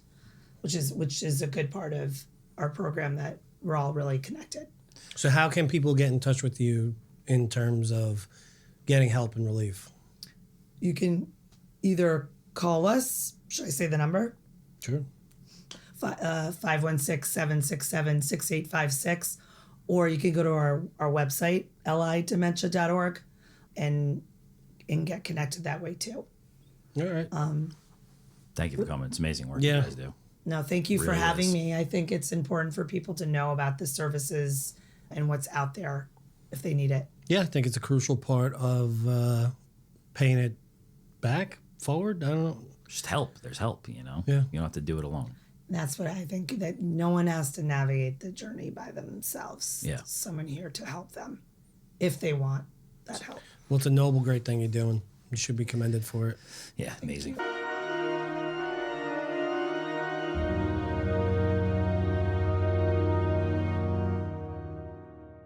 S2: which is a good part of our program, that we're all really connected.
S1: So how can people get in touch with you in terms of getting help and relief?
S2: You can either call us. Should I say the number?
S1: Sure.
S2: 516-767-6856, or you can go to our website, lidementia.org, and get connected that way too.
S1: All right.
S3: Thank you for coming. It's amazing work
S1: Yeah.
S3: you guys do.
S2: No, thank you for
S3: Really
S2: having
S3: is.
S2: me. I think it's important for people to know about the services and what's out there if they need it.
S1: Yeah, I think it's a crucial part of paying it back, forward. I don't know.
S3: Just help. There's help,
S1: Yeah.
S3: You don't have to do it alone.
S2: That's what I think, that no one has to navigate the journey by themselves.
S3: Yeah.
S2: Someone here to help them if they want that help.
S1: Well, it's a noble, great thing you're doing. You should be commended for it.
S3: Yeah, amazing.